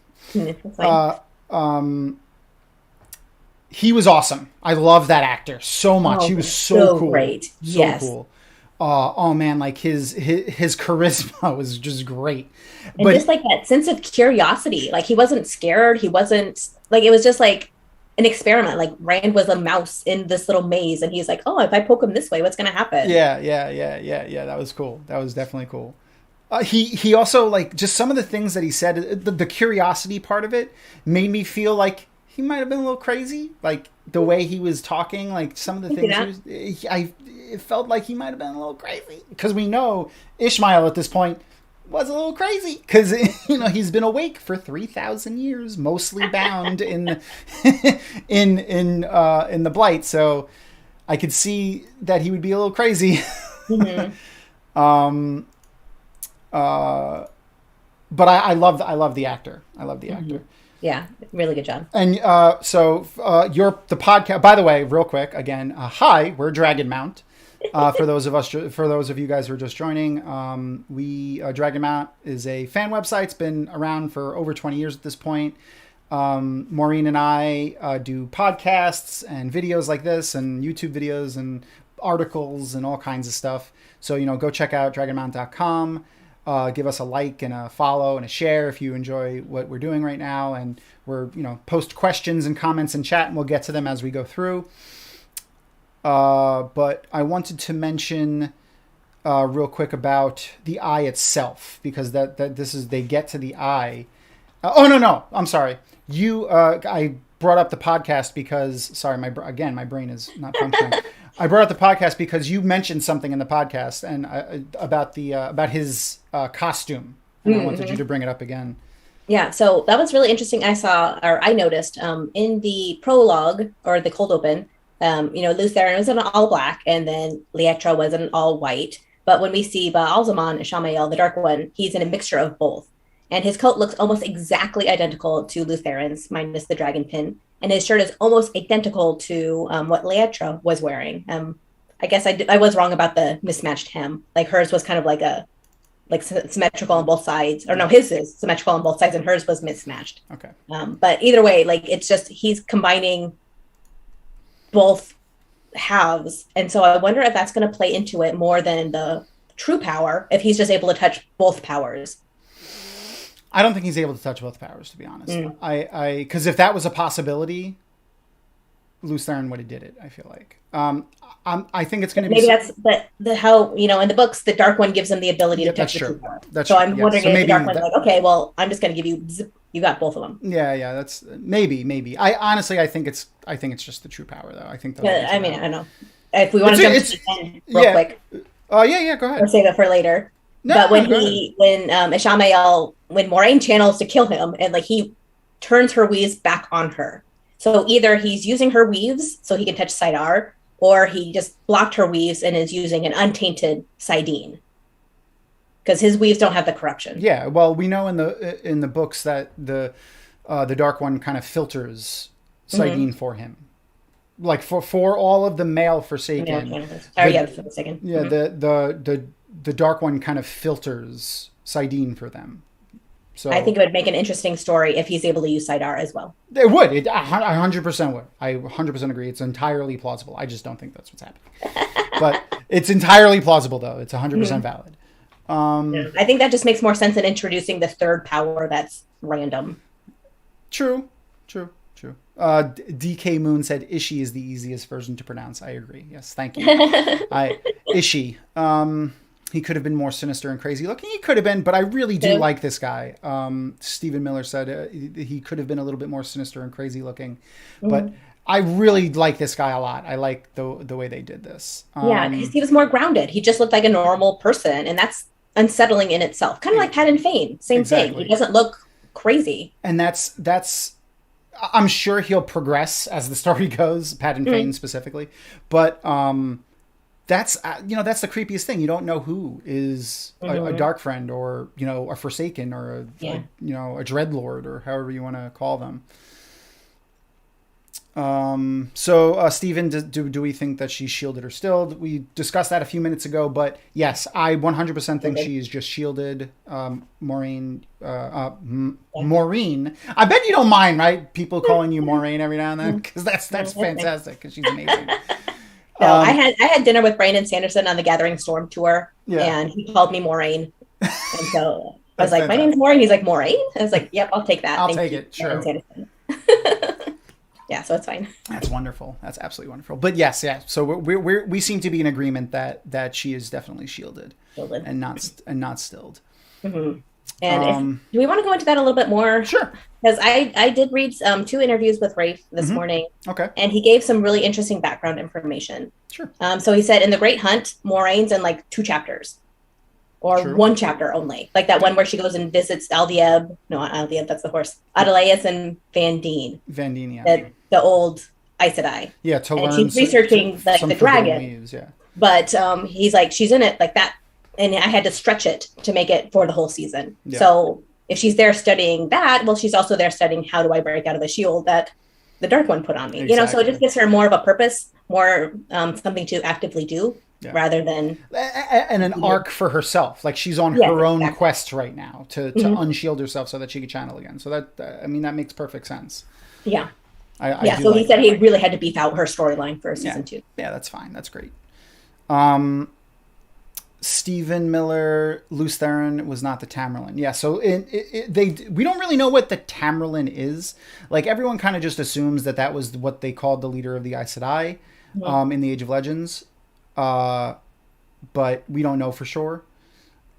He was awesome. I love that actor so much. He was so cool. Great. So cool. Oh man, like his charisma was just great. And just like that sense of curiosity. Like he wasn't scared. He wasn't like, it was just like an experiment. Like Rand was a mouse in this little maze and he's like, oh, if I poke him this way, what's going to happen? Yeah. That was cool. That was definitely cool. He also like just some of the things that he said, the curiosity part of it made me feel like he might have been a little crazy. Like the way he was talking, like some of the things it felt like he might have been a little crazy because we know Ishmael at this point was a little crazy because he's been awake for 3,000 years, mostly bound in in the Blight. So I could see that he would be a little crazy. But I love the actor. I love the actor. Yeah, really good job. And so you're the podcast. By the way, real quick again. Hi, we're Dragonmount. For those of you guys who are just joining, Dragonmount is a fan website. It's been around for over 20 years at this point. Maureen and I do podcasts and videos like this, and YouTube videos and articles and all kinds of stuff. So go check out dragonmount.com. Give us a like and a follow and a share if you enjoy what we're doing right now. And we're, post questions and comments in chat and we'll get to them as we go through. But I wanted to mention real quick about the eye itself, because they get to the eye. No, I'm sorry. I brought up the podcast because, sorry, my brain is not functioning. I brought up the podcast because you mentioned something in the podcast and about his costume, and I wanted you to bring it up again. Yeah, so that was really interesting. I noticed in the prologue or the cold open, Luz Theron was in all black, and then Lietra was in all white. But when we see Baalzamon, Ishamael, the Dark One, he's in a mixture of both. And his coat looks almost exactly identical to Luz Theron's, minus the dragon pin. And his shirt is almost identical to what Lietra was wearing. I guess I was wrong about the mismatched hem. Like hers was kind of like symmetrical on both sides. Or no, his is symmetrical on both sides, and hers was mismatched. Okay. But either way, like it's just he's combining both halves, and so I wonder if that's going to play into it more than the true power, if he's just able to touch both powers. I don't think he's able to touch both powers, to be honest. Because if that was a possibility, Luz Theron would have did it, I feel like. I think it's going to be... Maybe that's how, in the books, the Dark One gives him the ability to touch the true power. So I'm wondering if the Dark One's like, okay, well, I'm just going to give you... Zip, you got both of them. Yeah, that's... Maybe. I think it's just the true power, though. I think... I don't know. If we want to jump to the end real quick. Yeah, go ahead. Or save it for later. No, But when go ahead. Ishamael, when Moraine channels to kill him, and like he turns her weaves back on her. So either he's using her weaves so he can touch Sidar, or he just blocked her weaves and is using an untainted Sidene because his weaves don't have the corruption. Yeah, well, we know in the books that the Dark One kind of filters Sidene for him, like for all of the male Forsaken. Yeah, for the second. Yeah, the Dark One kind of filters Sidene for them. So I think it would make an interesting story if he's able to use Sidar as well. it would. It 100% would. I 100% agree. It's entirely plausible. I just don't think that's what's happening. But it's entirely plausible, though. It's 100% valid. I think that just makes more sense in introducing the third power that's random. True. DK Moon said Ishi is the easiest version to pronounce. I agree. Yes, thank you. Ishi. He could have been more sinister and crazy looking. He could have been, but I really do like this guy. Stephen Miller said he could have been a little bit more sinister and crazy looking, but I really like this guy a lot. I like the way they did this. Yeah, because he was more grounded. He just looked like a normal person, and that's unsettling in itself. Kind of like Padan Fane, same thing. He doesn't look crazy, and that's. I'm sure he'll progress as the story goes, Padan Fane specifically, but that's that's the creepiest thing. You don't know who is a Dark Friend or a Forsaken or a Dreadlord or however you want to call them. So Stephen, do we think that she's shielded or stilled? We discussed that a few minutes ago, but yes, I 100% think she is just shielded. Maureen, Maureen. I bet you don't mind, right? People calling you Maureen every now and then, because that's fantastic. Because she's amazing. No, I had dinner with Brandon Sanderson on the Gathering Storm tour, and he called me Maureen, and so I was like, "My name's Maureen." He's like, "Maureen?" I was like, "Yep, I'll take that. I'll take it. Sure." Yeah, so it's fine. That's wonderful. That's absolutely wonderful. But yes, yeah. So we seem to be in agreement that she is definitely shielded. And not stilled. Mm-hmm. And do we want to go into that a little bit more? Sure. Because I did read 2 interviews with Rafe this morning. Okay. And he gave some really interesting background information. Sure. So he said in The Great Hunt, Moraine's in like 2 chapters. Or 1 chapter only. Like that one where she goes and visits Aldieb. No, not Aldieb, that's the horse. Adelaeus and Van Deen. Van Deen, yeah. The old Aes Sedai. Yeah, to learn. And she's researching like the dragon. Weaves, yeah. But he's like, she's in it like that. And I had to stretch it to make it for the whole season. Yeah. So if she's there studying that, well, she's also there studying how do I break out of the shield that the Dark One put on me. Exactly. So it just gives her more of a purpose, more something to actively do. Yeah. Rather than and an arc for herself, like she's on her own quest right now to unshield herself so that she can channel again. So that that makes perfect sense. Yeah, I so he said he really had to beef out her storyline for season 2. Yeah, that's fine. That's great. Stephen Miller, Lews Therin was not the Tamerlane. Yeah, so we don't really know what the Tamerlane is. Like everyone kind of just assumes that was what they called the leader of the Aes Sedai in the Age of Legends. But we don't know for sure.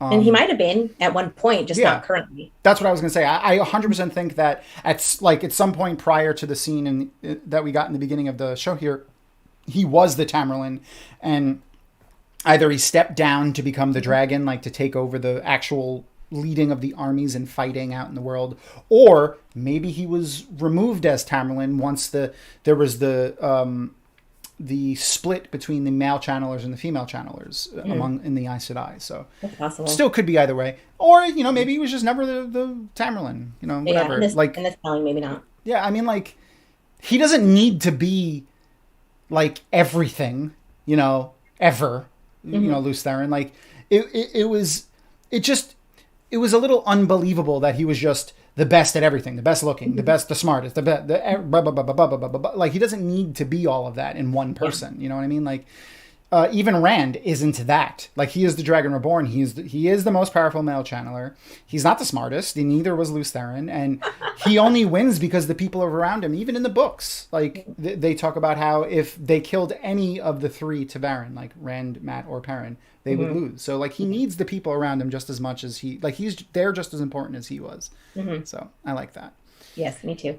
And he might have been at one point, just not currently. That's what I was going to say. I 100% think that at some point prior to the scene that we got in the beginning of the show here, he was the Tamerlane, and either he stepped down to become the dragon, like to take over the actual leading of the armies and fighting out in the world, or maybe he was removed as Tamerlane once there was the split between the male channelers and the female channelers in the Aes Sedai. So that's possible. Still could be either way. Or, maybe he was just never the Tamerlane, whatever. Yeah, in this telling, maybe not. Yeah, I mean, like, he doesn't need to be, like, everything, ever, Lews Therin. Like, it was a little unbelievable that he was just the best at everything, the best looking, the best, the smartest, like he doesn't need to be all of that in one person. You know what I mean? Like, even Rand isn't that. Like, he is the Dragon Reborn. He is the most powerful male channeler. He's not the smartest. Neither was Lews Therin, and he only wins because the people around him. Even in the books, like they talk about how if they killed any of the 3 Tevarin, like Rand, Mat, or Perrin, they would lose. So like he needs the people around him just as much as they're just as important as he was. So I like that. Yes, me too.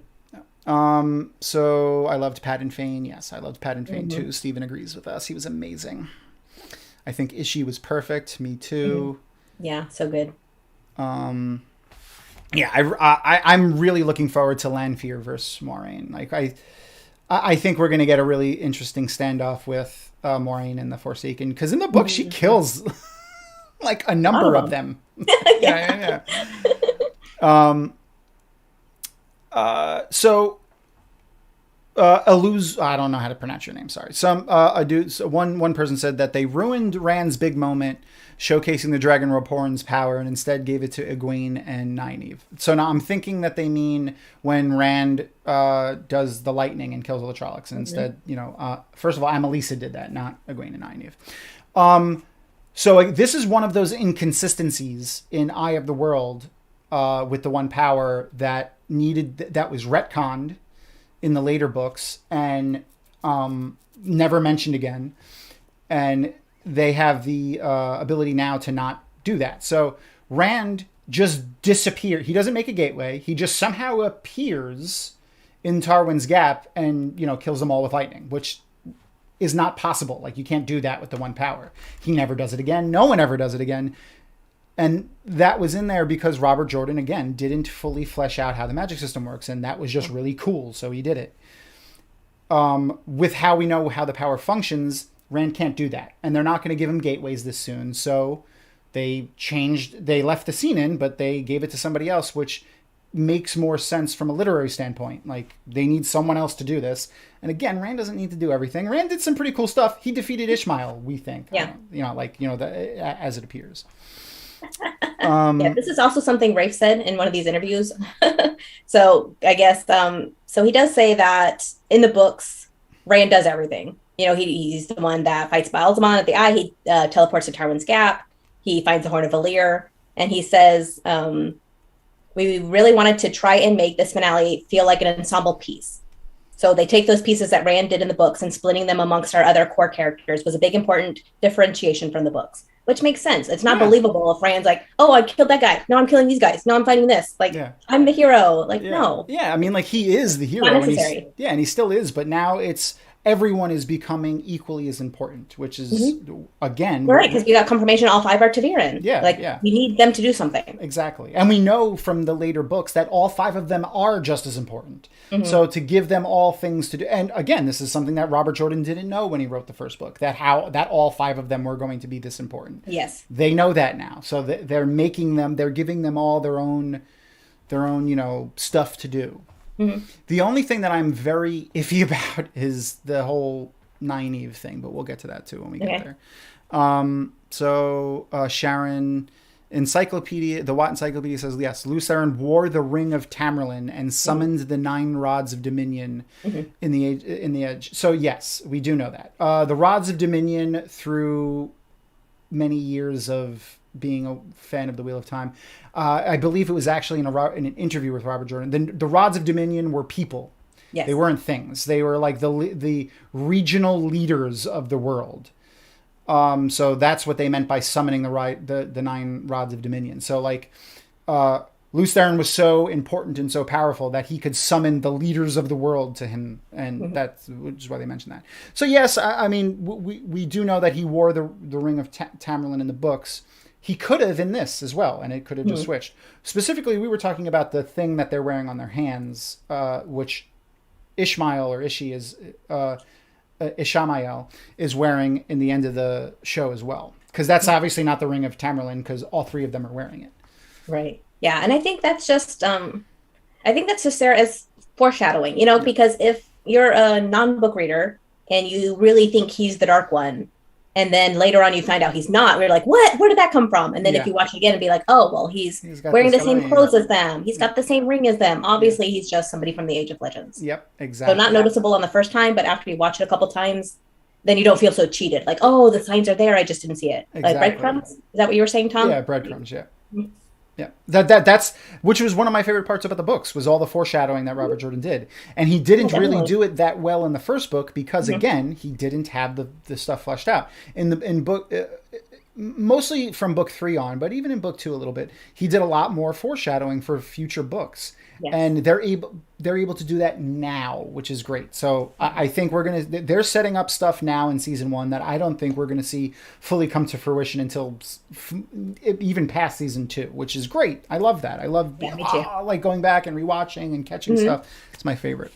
So I loved Padan Fane. Yes, I loved Padan Fane too. Stephen agrees with us. He was amazing. I think Ishi was perfect. Me too. Yeah, so good. Yeah, I'm really looking forward to Lanfear versus Moraine. Like I think we're going to get a really interesting standoff with Moraine and the Forsaken, because in the book she kills like a number of them. Yeah. So Aluz, I don't know how to pronounce your name. Sorry. A dude. So one person said that they ruined Rand's big moment, showcasing the Dragon Horn's power, and instead gave it to Egwene and Nynaeve. So now I'm thinking that they mean when Rand does the lightning and kills all the Trollocs, and instead, first of all, Amalisa did that, not Egwene and Nynaeve. So this is one of those inconsistencies in Eye of the World with the one power that was retconned in the later books and never mentioned again. And they have the ability now to not do that. So Rand just disappeared. He doesn't make a gateway. He just somehow appears in Tarwin's Gap and, kills them all with lightning, which is not possible. Like, you can't do that with the one power. He never does it again. No one ever does it again. And that was in there because Robert Jordan, again, didn't fully flesh out how the magic system works. And that was just really cool. So he did it. With how we know how the power functions, Rand can't do that. And they're not going to give him gateways this soon. So they left the scene in, but they gave it to somebody else, which makes more sense from a literary standpoint. Like, they need someone else to do this. And again, Rand doesn't need to do everything. Rand did some pretty cool stuff. He defeated Ishmael, we think. Yeah. As it appears. This is also something Rafe said in one of these interviews. So I guess, so he does say that in the books, Rand does everything. He's the one that fights Baalzamon at the Eye. He teleports to Tarwin's Gap. He finds the Horn of Valir. And he says, we really wanted to try and make this finale feel like an ensemble piece. So they take those pieces that Rand did in the books and splitting them amongst our other core characters was a big important differentiation from the books, which makes sense. It's not believable if Rand's like, oh, I killed that guy. No, I'm killing these guys. No, I'm fighting this. Like, I'm the hero. Like, no. Yeah, I mean, like, he is the hero. Not necessary. And he still is. But now everyone is becoming equally as important, which is, again... Right, because we got confirmation all 5 are Ta'veren. We need them to do something. Exactly. And we know from the later books that all 5 of them are just as important. So to give them all things to do... And again, this is something that Robert Jordan didn't know when he wrote the first book, that all 5 of them were going to be this important. Yes. They know that now. So they're giving them all their own stuff to do. The only thing that I'm very iffy about is the whole Nynaeve thing, but we'll get to that too when we get there. So Sharon, the Watt Encyclopedia says, yes, Lews Therin wore the Ring of Tamerlane and summoned the 9 Rods of Dominion in the Edge. So yes, we do know that. The Rods of Dominion, through many years of being a fan of the Wheel of Time, I believe it was actually in an interview with Robert Jordan. The Rods of Dominion were people. Yes. They weren't things. They were like the regional leaders of the world. So that's what they meant by summoning the 9 Rods of Dominion. So like, Lews Therin was so important and so powerful that he could summon the leaders of the world to him, and that's which is why they mentioned that. So yes, I mean we do know that he wore the Ring of Tamerlane in the books. He could have in this as well, and it could have just switched. Specifically, we were talking about the thing that they're wearing on their hands, which Ishmael Ishamael is wearing in the end of the show as well. Because that's obviously not the Ring of Tamerlane, because all 3 of them are wearing it. Right. Yeah, and I think that's just there as foreshadowing, because if you're a non-book reader and you really think he's the Dark One, and then later on you find out he's not, we're like, what? Where did that come from? And then if you watch it again and be like, oh, well, he's wearing the same clothes as them. He's got the same ring as them. Obviously, he's just somebody from the Age of Legends. Yep, exactly. So not noticeable on the first time, but after you watch it a couple times, then you don't feel so cheated. Like, oh, the signs are there. I just didn't see it. Exactly. Like breadcrumbs? Is that what you were saying, Tom? Yeah, breadcrumbs, yeah. Yeah, that's which was one of my favorite parts about the books, was all the foreshadowing that Robert Jordan did, and he didn't really do it that well in the first book because again he didn't have the stuff fleshed out in book mostly from book 3 on, but even in book 2 a little bit he did a lot more foreshadowing for future books, and they're able they're able to do that now, which is great. So I think they're setting up stuff now in season 1 that I don't think we're going to see fully come to fruition until even past season 2, which is great. I love that. I love like going back and rewatching and catching stuff. It's my favorite.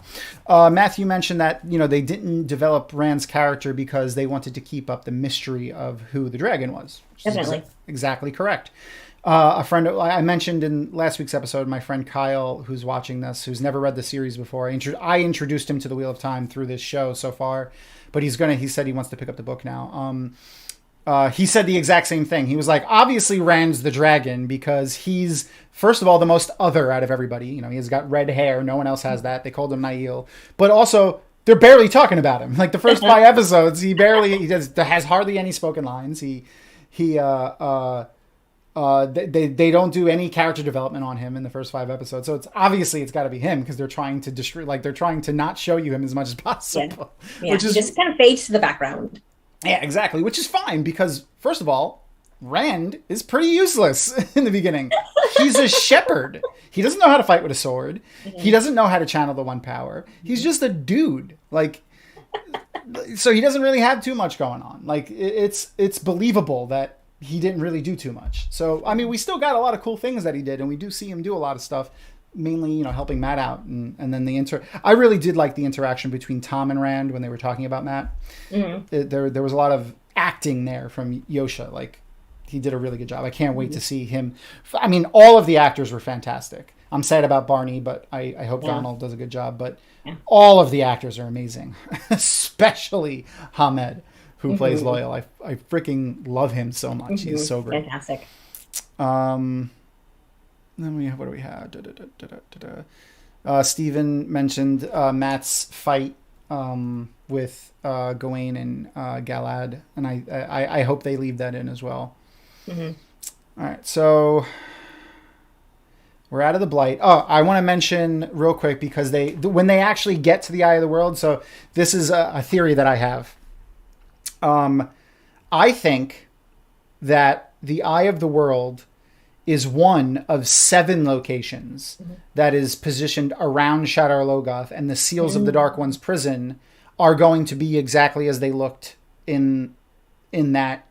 Matthew mentioned that, they didn't develop Rand's character because they wanted to keep up the mystery of who the dragon was. Definitely. Exactly correct. A friend I mentioned in last week's episode, my friend Kyle, who's watching this, who's never read the series before, I introduced him to the Wheel of Time through this show so far, but he said he wants to pick up the book now. He said the exact same thing. He was like, obviously Rand's the dragon because he's, first of all, the most other out of everybody. He's got red hair. No one else has that. They called him Nail. But also, they're barely talking about him. Like the first 5 episodes, he has hardly any spoken lines. They don't do any character development on him in the first 5 episodes. So it's got to be him because they're trying to they're trying to not show you him as much as possible. Yeah. Which is just kind of fades to the background. Yeah, exactly. Which is fine because first of all, Rand is pretty useless in the beginning. He's a shepherd. He doesn't know how to fight with a sword. He doesn't know how to channel the one power. He's just a dude. So he doesn't really have too much going on. It's believable that he didn't really do too much. So, we still got a lot of cool things that he did, and we do see him do a lot of stuff, mainly, helping Matt out. And then I really did like the interaction between Tom and Rand when they were talking about Matt. There was a lot of acting there from Yosha. He did a really good job. I can't wait to see him. All of the actors were fantastic. I'm sad about Barney, but I hope Donald does a good job. But all of the actors are amazing, especially Hamed, who plays Loyal. I freaking love him so much. He's so great. Fantastic. Then what do we have? Steven mentioned Matt's fight with Gawain and Galad, and I hope they leave that in as well. All right, so we're out of the Blight. Oh, I want to mention real quick because when they actually get to the Eye of the World, so this is a theory that I have. I think that the Eye of the World is one of 7 locations that is positioned around Shadar Logoth, and the Seals of the Dark One's prison are going to be exactly as they looked in that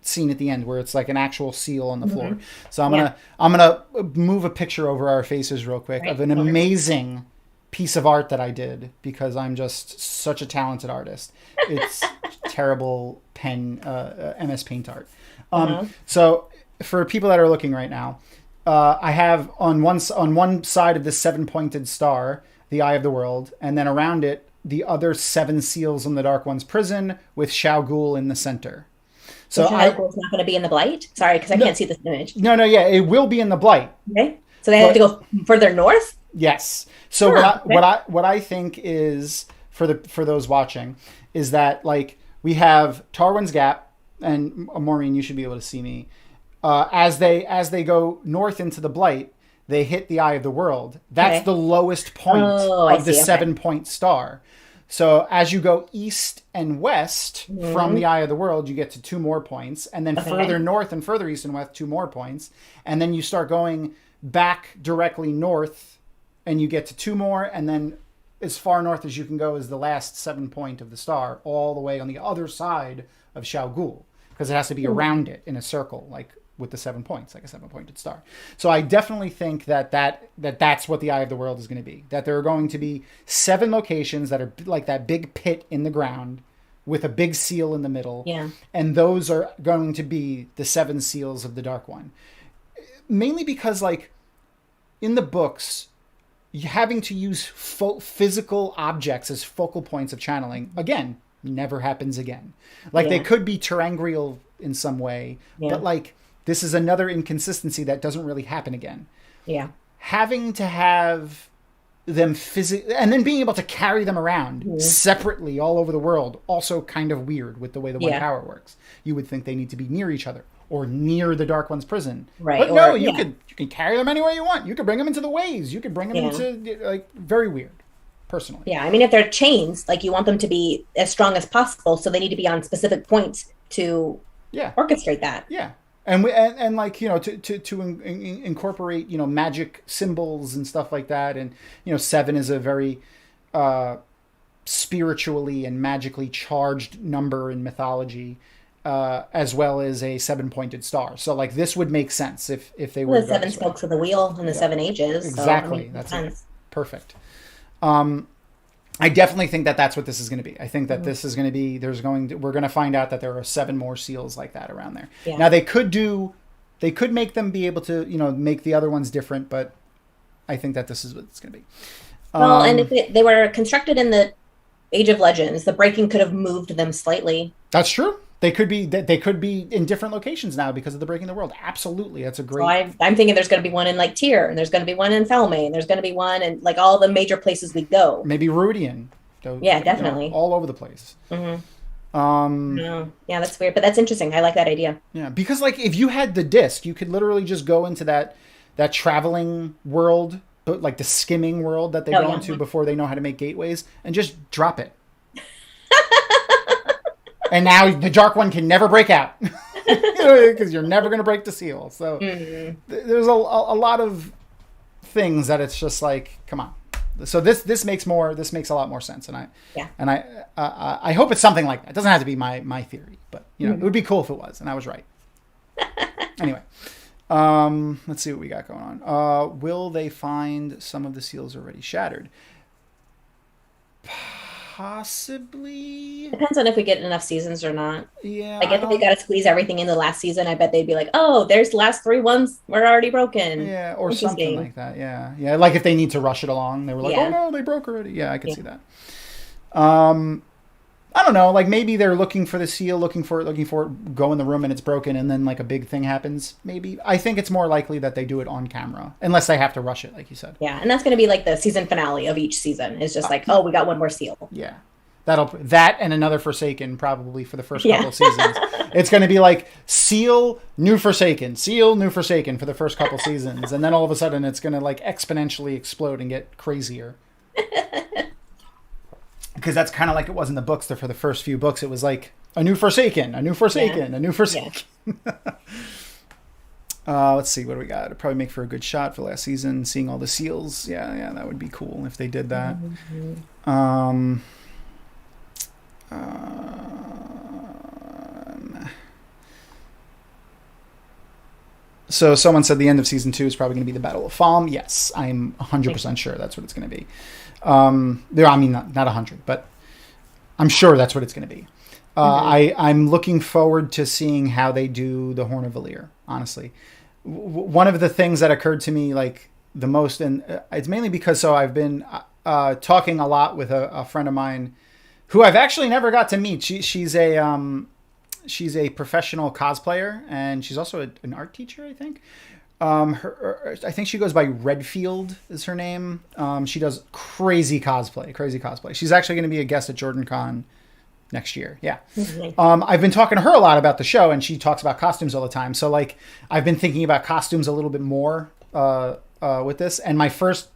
scene at the end, where it's like an actual seal on the floor. So I'm gonna move a picture over our faces real quick of an amazing piece of art that I did because I'm just such a talented artist. It's terrible pen MS Paint art. So for people that are looking right now, I have on one side of this 7-pointed star the Eye of the World, and then around it the other 7 seals in the Dark One's prison with Shao Ghul in the center. So Shao Ghul's not going to be in the Blight? Sorry, because I can't see this image. No, it will be in the Blight. Okay, so they have to go further north. Yes. So what I think is for those watching is that we have Tarwin's Gap, and Maureen, you should be able to see me. As they go north into the Blight, they hit the Eye of the World. That's the lowest point of the 7-point star. So as you go east and west from the Eye of the World, you get to 2 more points, and then further north and further east and west, 2 more points, and then you start going back directly north, and you get to 2 more, and then as far north as you can go is the last 7-point of the star, all the way on the other side of Shao Ghul, because it has to be around it in a circle, with the 7 points, like a 7-pointed star. So I definitely think that's what the Eye of the World is going to be. That there are going to be 7 locations that are like that big pit in the ground with a big seal in the middle. Yeah. And those are going to be the 7 seals of the Dark One. Mainly because, in the books, having to use physical objects as focal points of channeling, again, never happens again. They could be terangrial in some way, but this is another inconsistency that doesn't really happen again. Yeah. Having to have them and then being able to carry them around separately all over the world, also kind of weird with the way the one power works. You would think they need to be near each other or near the Dark One's prison. Right. But no, you can carry them anywhere you want. You could bring them into the ways. You could bring them into, very weird, personally. Yeah, if they're chains, you want them to be as strong as possible, so they need to be on specific points to orchestrate that. Yeah. and like, you know, to incorporate, you know, magic symbols and stuff like that. And, you know, 7 is a very spiritually and magically charged number in mythology, as well as a 7-pointed star. So like this would make sense if they were the 7 spokes of the wheel and the 7 ages. Exactly. So, I mean, that's it. Perfect. I definitely think that that's what this is going to be. I think that this is going to be, we're going to find out that there are 7 more seals like that around there. Yeah. Now they could make them be able to, you know, make the other ones different, but I think that this is what it's going to be. Well, and if they were constructed in the Age of Legends, the breaking could have moved them slightly. That's true. They could be in different locations now because of the Breaking the World. Absolutely. That's a great... So I'm thinking there's going to be one in like Tyr, and there's going to be one in Felmain, there's going to be one in like all the major places we go. Maybe Rudian. Yeah, definitely. You know, all over the place. Mm-hmm. Yeah, that's weird, but that's interesting. I like that idea. Yeah, because like if you had the disc, you could literally just go into that traveling world, but like the skimming world that they go into before they know how to make gateways, and just drop it. And now the dark one can never break out because you're never going to break the seal. So there's a lot of things that it's just like, come on. So this makes a lot more sense. And I hope it's something like that. It doesn't have to be my theory, but you know, it would be cool if it was, and I was right. Anyway, let's see what we got going on. Will they find some of the seals already shattered? Possibly. Depends on if we get enough seasons or not. Yeah. I guess if they got to squeeze everything in the last season, I bet they'd be like, oh, there's the last 3 ones were already broken. Yeah, or something like that. Yeah. Yeah, like if they need to rush it along, they were like, oh no, they broke already. Yeah, I could see that. I don't know, like maybe they're looking for the seal, looking for it, go in the room and it's broken, and then like a big thing happens. Maybe. I think it's more likely that they do it on camera, unless they have to rush it, like you said. Yeah, and that's going to be like the season finale of each season. It's just like, oh, we got one more seal. Yeah. That and another Forsaken probably for the first couple of seasons. It's going to be like seal, new Forsaken for the first couple seasons, and then all of a sudden it's going to like exponentially explode and get crazier. Because that's kind of like it was in the books. For the first few books, it was like a new Forsaken. Let's see, what do we got? It'd probably make for a good shot for last season. Seeing all the seals, yeah, that would be cool if they did that. So someone said the end of season 2 is probably going to be the Battle of Falm. Yes, I'm 100% sure that's what it's going to be. I mean, not 100, but I'm sure that's what it's going to be. I'm looking forward to seeing how they do the Horn of Valir, honestly. One of the things that occurred to me like the most, and it's mainly because I've been talking a lot with a friend of mine who I've actually never got to meet. She's a professional cosplayer, and she's also an art teacher, I think. I think she goes by Redfield is her name. She does crazy cosplay. She's actually going to be a guest at JordanCon next year. Yeah. I've been talking to her a lot about the show, and she talks about costumes all the time. So like I've been thinking about costumes a little bit more with this. And the first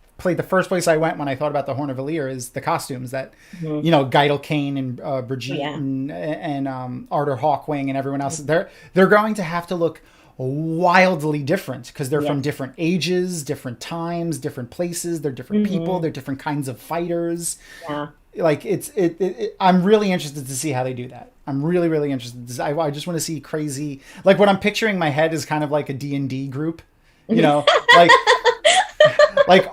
place I went when I thought about the Horn of Valir is the costumes that, you know, Geidel Kane and Brigitte and Arthur Hawkwing and everyone else. They're going to have to look wildly different because they're from different ages, different times, different places. They're different people. They're different kinds of fighters. Yeah. Like I'm really interested to see how they do that. I'm really, really interested. I just want to see crazy, like what I'm picturing in my head is kind of like a D&D group, you know, like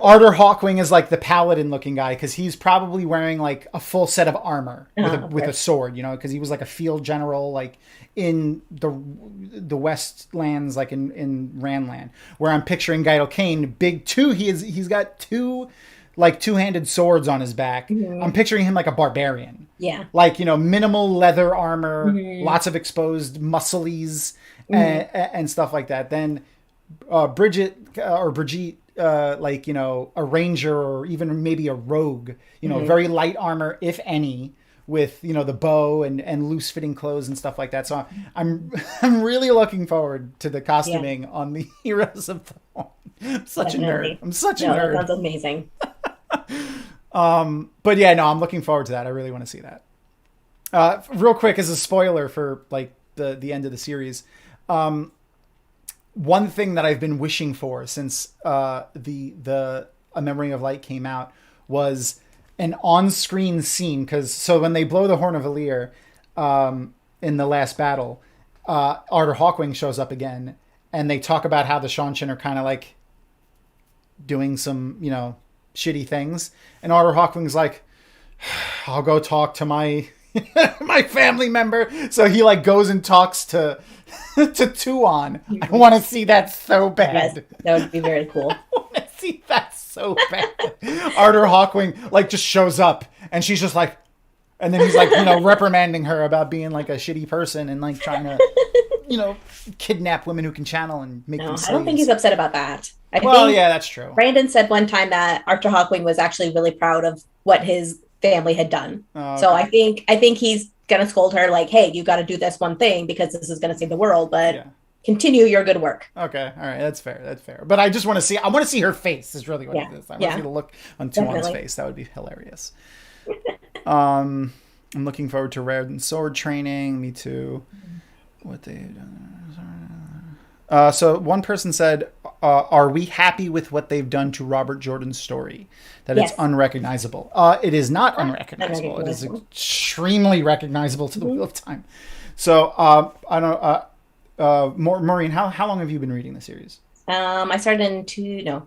Arthur Hawkwing is like the paladin looking guy because he's probably wearing like a full set of armor with a sword, you know, because he was like a field general like in the Westlands, like in Ranland, where I'm picturing Geidel Kane, he's got two-handed swords on his back. I'm picturing him like a barbarian. Yeah. Like, you know, minimal leather armor, lots of exposed muscles and stuff like that. Then Brigitte, like, you know, a ranger or even maybe a rogue, you know, very light armor, if any, with, you know, the bow and loose fitting clothes and stuff like that. So I'm really looking forward to the costuming on the Heroes of the Horn. I'm such a nerd. That sounds amazing. But yeah, no, I'm looking forward to that. I really want to see that. Real quick as a spoiler for like the end of the series. one thing that I've been wishing for since the A Memory of Light came out was an on-screen scene. Because so when they blow the Horn of Valir in the last battle, Arthur Hawkwing shows up again, and they talk about how the Seanchan are kind of like doing some, you know, shitty things, and Arthur Hawkwing's like, I'll go talk to my my family member. So he like goes and talks to Tuon. I want to see that so bad. Yes, that would be very cool. I want to see that so bad. Arthur Hawkwing like just shows up, and she's just like, and then he's like, you know, reprimanding her about being like a shitty person and like trying to, you know, kidnap women who can channel and make them slaves. I don't think he's upset about that. I Well, think yeah, that's true. Brandon said one time that Arthur Hawkwing was actually really proud of what his family had done. Oh, so okay. I think he's gonna scold her like, hey, you got to do this one thing because this is gonna save the world, but Yeah. continue your good work. Okay, all right, that's fair. That's fair. But I just want to see. I want to see her face. Is really what it is. I want to see the look on Tuon's Definitely. face. That would be hilarious. I'm looking forward to Red and Sword training. Me too. What they. So one person said, "Are we happy with what they've done to Robert Jordan's story? That Yes. it's unrecognizable. It is not unrecognizable. It is extremely recognizable to the Wheel of Time. So I don't. Maureen, how long have you been reading the series? I started in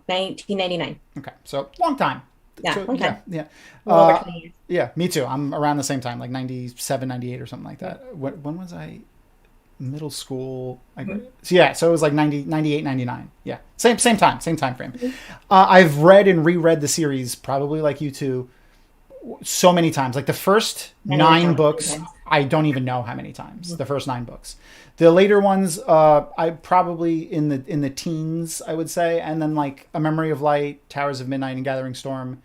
1999. Okay, so long time. Yeah, So, long time. Yeah. A little over 20 years. Yeah, me too. I'm around the same time, like 97, 98 or something like that. When was I? Middle school. So it was like 90, 98, 99. Yeah. Same time frame. I've read and reread the series, probably like you two, so many times. Like the first 9 books, I don't even know how many times. The first 9 books. The later ones, I probably in the teens, I would say, and then like A Memory of Light, Towers of Midnight, and Gathering Storm.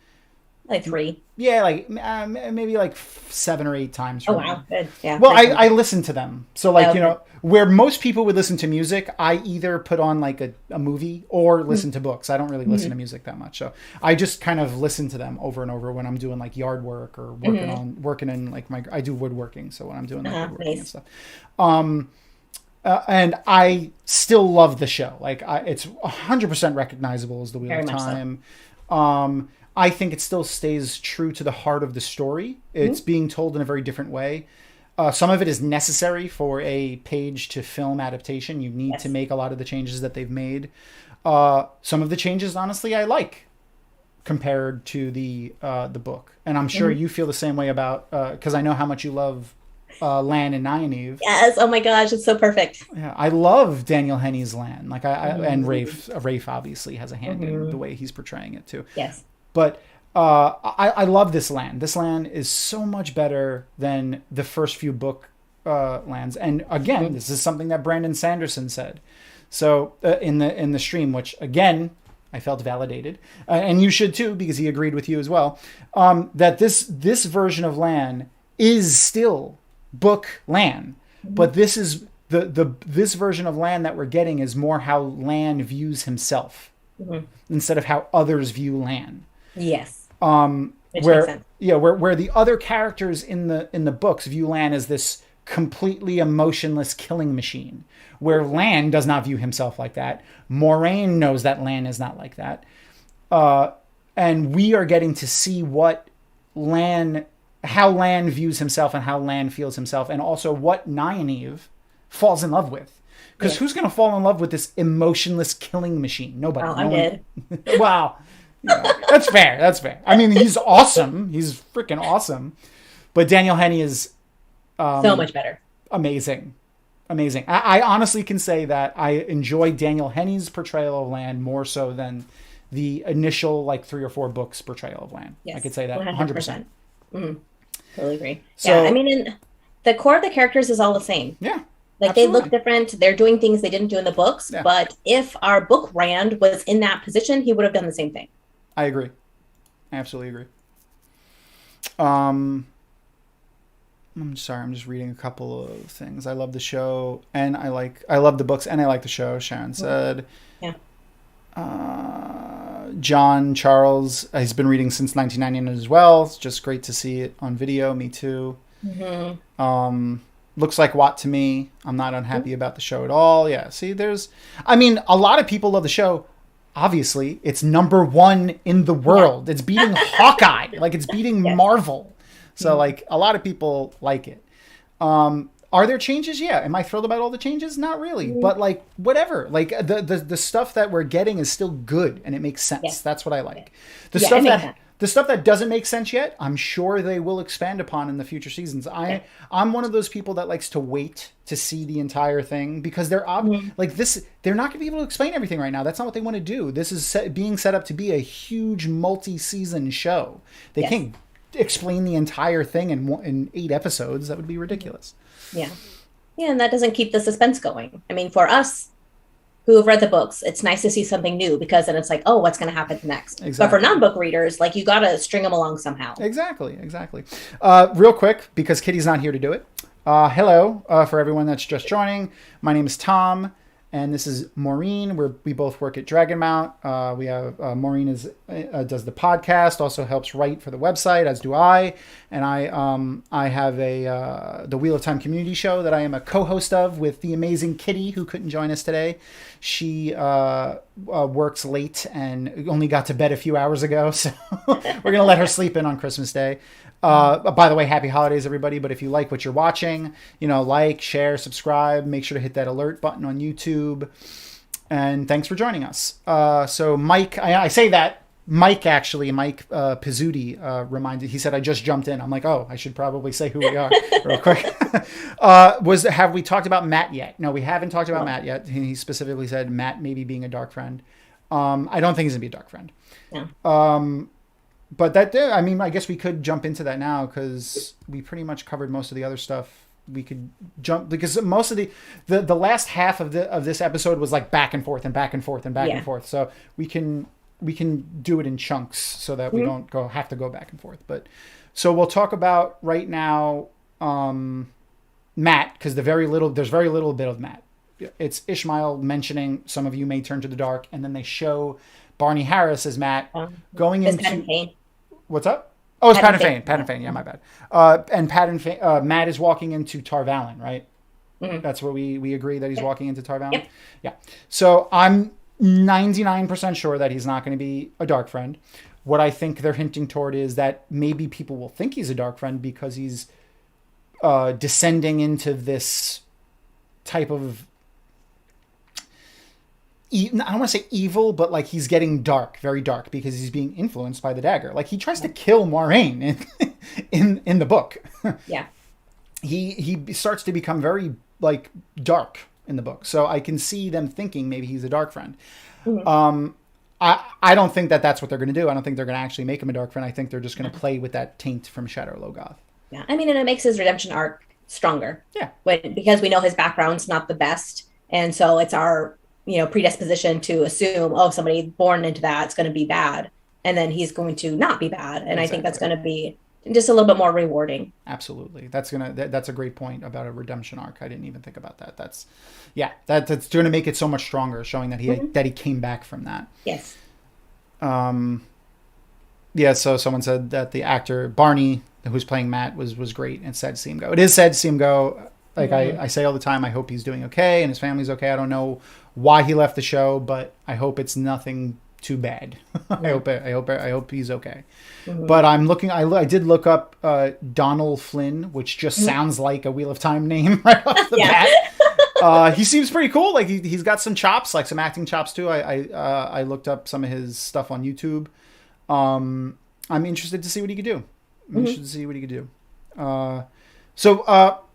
Like 3. Yeah, like maybe like 7 or 8 times. Oh wow, good. Yeah. Well, I listen to them. So like, Okay. you know, where most people would listen to music, I either put on like a movie or listen to books. I don't really listen to music that much. So I just kind of listen to them over and over when I'm doing like yard work or working in like I do woodworking. So when I'm doing like woodworking and stuff. And I still love the show. Like it's 100% recognizable as the Wheel of Time. So. I think it still stays true to the heart of the story. It's being told in a very different way. Some of it is necessary for a page to film adaptation. You need to make a lot of the changes that they've made. Some of the changes, honestly, I like compared to the book. And I'm sure you feel the same way about, because I know how much you love Lan and Nynaeve. Yes. Oh my gosh, it's so perfect. Yeah, I love Daniel Henney's Lan. Like and Rafe obviously has a hand in the way he's portraying it too. Yes. But I love this Lan. This Lan is so much better than the first few book lands. And again, this is something that Brandon Sanderson said. So in the stream, which again I felt validated, and you should too because he agreed with you as well. That this version of Lan is still book Lan, but this is this version of Lan that we're getting is more how Lan views himself instead of how others view Lan. Yes. Which makes sense. Where the other characters in the books view Lan as this completely emotionless killing machine, where Lan does not view himself like that. Moraine knows that Lan is not like that. And we are getting to see how Lan views himself and how Lan feels himself, and also what Nynaeve falls in love with. Because who's going to fall in love with this emotionless killing machine? Nobody. I did. Wow. That's fair. That's fair. I mean, he's awesome. He's freaking awesome. But Daniel Henney is so much better. Amazing. I honestly can say that I enjoy Daniel Henney's portrayal of Lan more so than the initial like 3 or 4 books portrayal of Lan. Yes, I could say that 100%. Totally agree. So, I mean, the core of the characters is all the same. Yeah. Like absolutely. they look different. They're doing things they didn't do in the books. Yeah. But if our book Rand was in that position, he would have done the same thing. I agree. I absolutely agree. I'm sorry, I'm just reading a couple of things. I love the show and I love the books and I like the show, Sharon said. Yeah. John Charles, he's been reading since 1999 as well. It's just great to see it on video. Me too. Looks like Watt to me. I'm not unhappy about the show at all. Yeah, see, a lot of people love the show. Obviously, it's #1 in the world. It's beating Hawkeye. Like, it's beating Marvel. So, like, a lot of people like it. Are there changes? Yeah. Am I thrilled about all the changes? Not really. But, like, whatever. Like, the stuff that we're getting is still good, and it makes sense. Yes. That's what I like. Sense. The stuff that doesn't make sense yet, I'm sure they will expand upon in the future seasons. I'm one of those people that likes to wait to see the entire thing because they're like this. They're not going to be able to explain everything right now. That's not what they want to do. This is being set up to be a huge multi-season show. They can't explain the entire thing in 8 episodes. That would be ridiculous. Yeah, and that doesn't keep the suspense going. I mean, for us who have read the books, it's nice to see something new because then it's like, oh, what's going to happen next? Exactly. But for non-book readers, like, you got to string them along somehow. Exactly. Real quick, because Kitty's not here to do it. Hello, for everyone that's just joining. My name is Tom, and this is Maureen. We both work at Dragonmount. We have Maureen does the podcast, also helps write for the website, as do I. And I have the Wheel of Time community show that I am a co-host of with the amazing Kitty, who couldn't join us today. She works late and only got to bed a few hours ago, so we're going to let her sleep in on Christmas Day. By the way, happy holidays, everybody. But if you like what you're watching, like, share, subscribe, make sure to hit that alert button on YouTube. And thanks for joining us. So Mike, I say that, Mike Pizzuti reminded, he said, I just jumped in. I'm like, oh, I should probably say who we are real quick. Have we talked about Matt yet? No, we haven't talked about Matt yet. He specifically said Matt maybe being a dark friend. I don't think he's going to be a dark friend. No. But I guess we could jump into that now because we pretty much covered most of the other stuff. We could jump because most of the last half of this episode was like back and forth and back and forth and back and forth. So we can do it in chunks so that we don't have to go back and forth. But so we'll talk about right now Matt, because there's very little bit of Matt. It's Ishmael mentioning some of you may turn to the dark, and then they show Barney Harris as Matt going into. What's up? Oh, it's Pat and Fane. Pat and Fane. Yeah, my bad. And Pat and Fane, Matt is walking into Tar Valon, right? Mm-hmm. That's where we agree that he's walking into Tar Valon? Yep. Yeah. So I'm 99% sure that he's not going to be a dark friend. What I think they're hinting toward is that maybe people will think he's a dark friend because he's descending into this type of, I don't want to say evil, but like he's getting dark, very dark, because he's being influenced by the dagger. Like he tries to kill Moiraine in the book. Yeah. He starts to become very like dark in the book. So I can see them thinking maybe he's a dark friend. Mm-hmm. I don't think that's what they're going to do. I don't think they're going to actually make him a dark friend. I think they're just going to play with that taint from Shadow Logoth. Yeah. I mean, and it makes his redemption arc stronger. Yeah. Because we know his background's not the best. And so it's our predisposition to assume, somebody born into that, it's going to be bad. And then he's going to not be bad. And exactly. I think that's going to be just a little bit more rewarding. Absolutely. That's a great point about a redemption arc. I didn't even think about that. That's going to make it so much stronger, showing that he came back from that. Yes. Yeah, so someone said that the actor Barney, who's playing Matt, was great, and sad to see him go. It is sad to see him go. Like I say all the time, I hope he's doing okay and his family's okay. I don't know why he left the show, but I hope it's nothing too bad. I hope he's okay. Mm-hmm. But I'm looking. I did look up Donald Flynn, which just sounds like a Wheel of Time name right off the bat. He seems pretty cool. Like he's got some chops, like some acting chops too. I looked up some of his stuff on YouTube. I'm interested to see what he could do.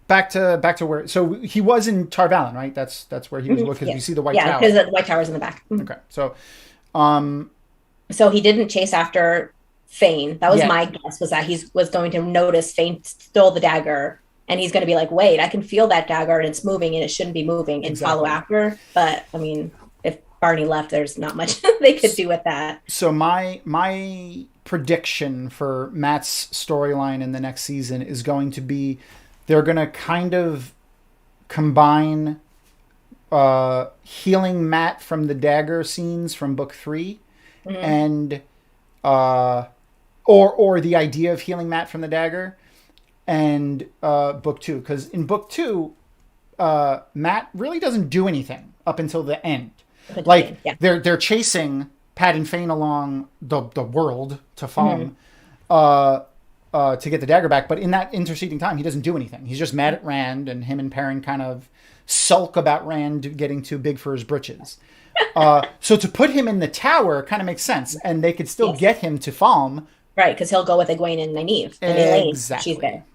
Back to where. So he was in Tar Valon, right? That's where he was looking. Yes. You see the White Tower. Yeah, because the White Tower's in the back. Mm-hmm. Okay, so. So he didn't chase after Fane. That was my guess, was that he was going to notice Fane stole the dagger, and he's going to be like, wait, I can feel that dagger and it's moving and it shouldn't be moving, and follow after. But I mean, if Barney left, there's not much they could do with that. So my prediction for Matt's storyline in the next season is going to be they're going to kind of combine healing Matt from the dagger scenes from book 3 and or the idea of healing Matt from the dagger, and book 2, because in book 2, Matt really doesn't do anything up until the end. Like they're chasing Pat and Fane along the world to Falm, to get the dagger back. But in that interceding time, he doesn't do anything. He's just mad at Rand, and him and Perrin kind of sulk about Rand getting too big for his britches. So to put him in the tower kind of makes sense, and they could still get him to Falm. Right, because he'll go with Egwene and Nynaeve. And Elaine, exactly. She's there.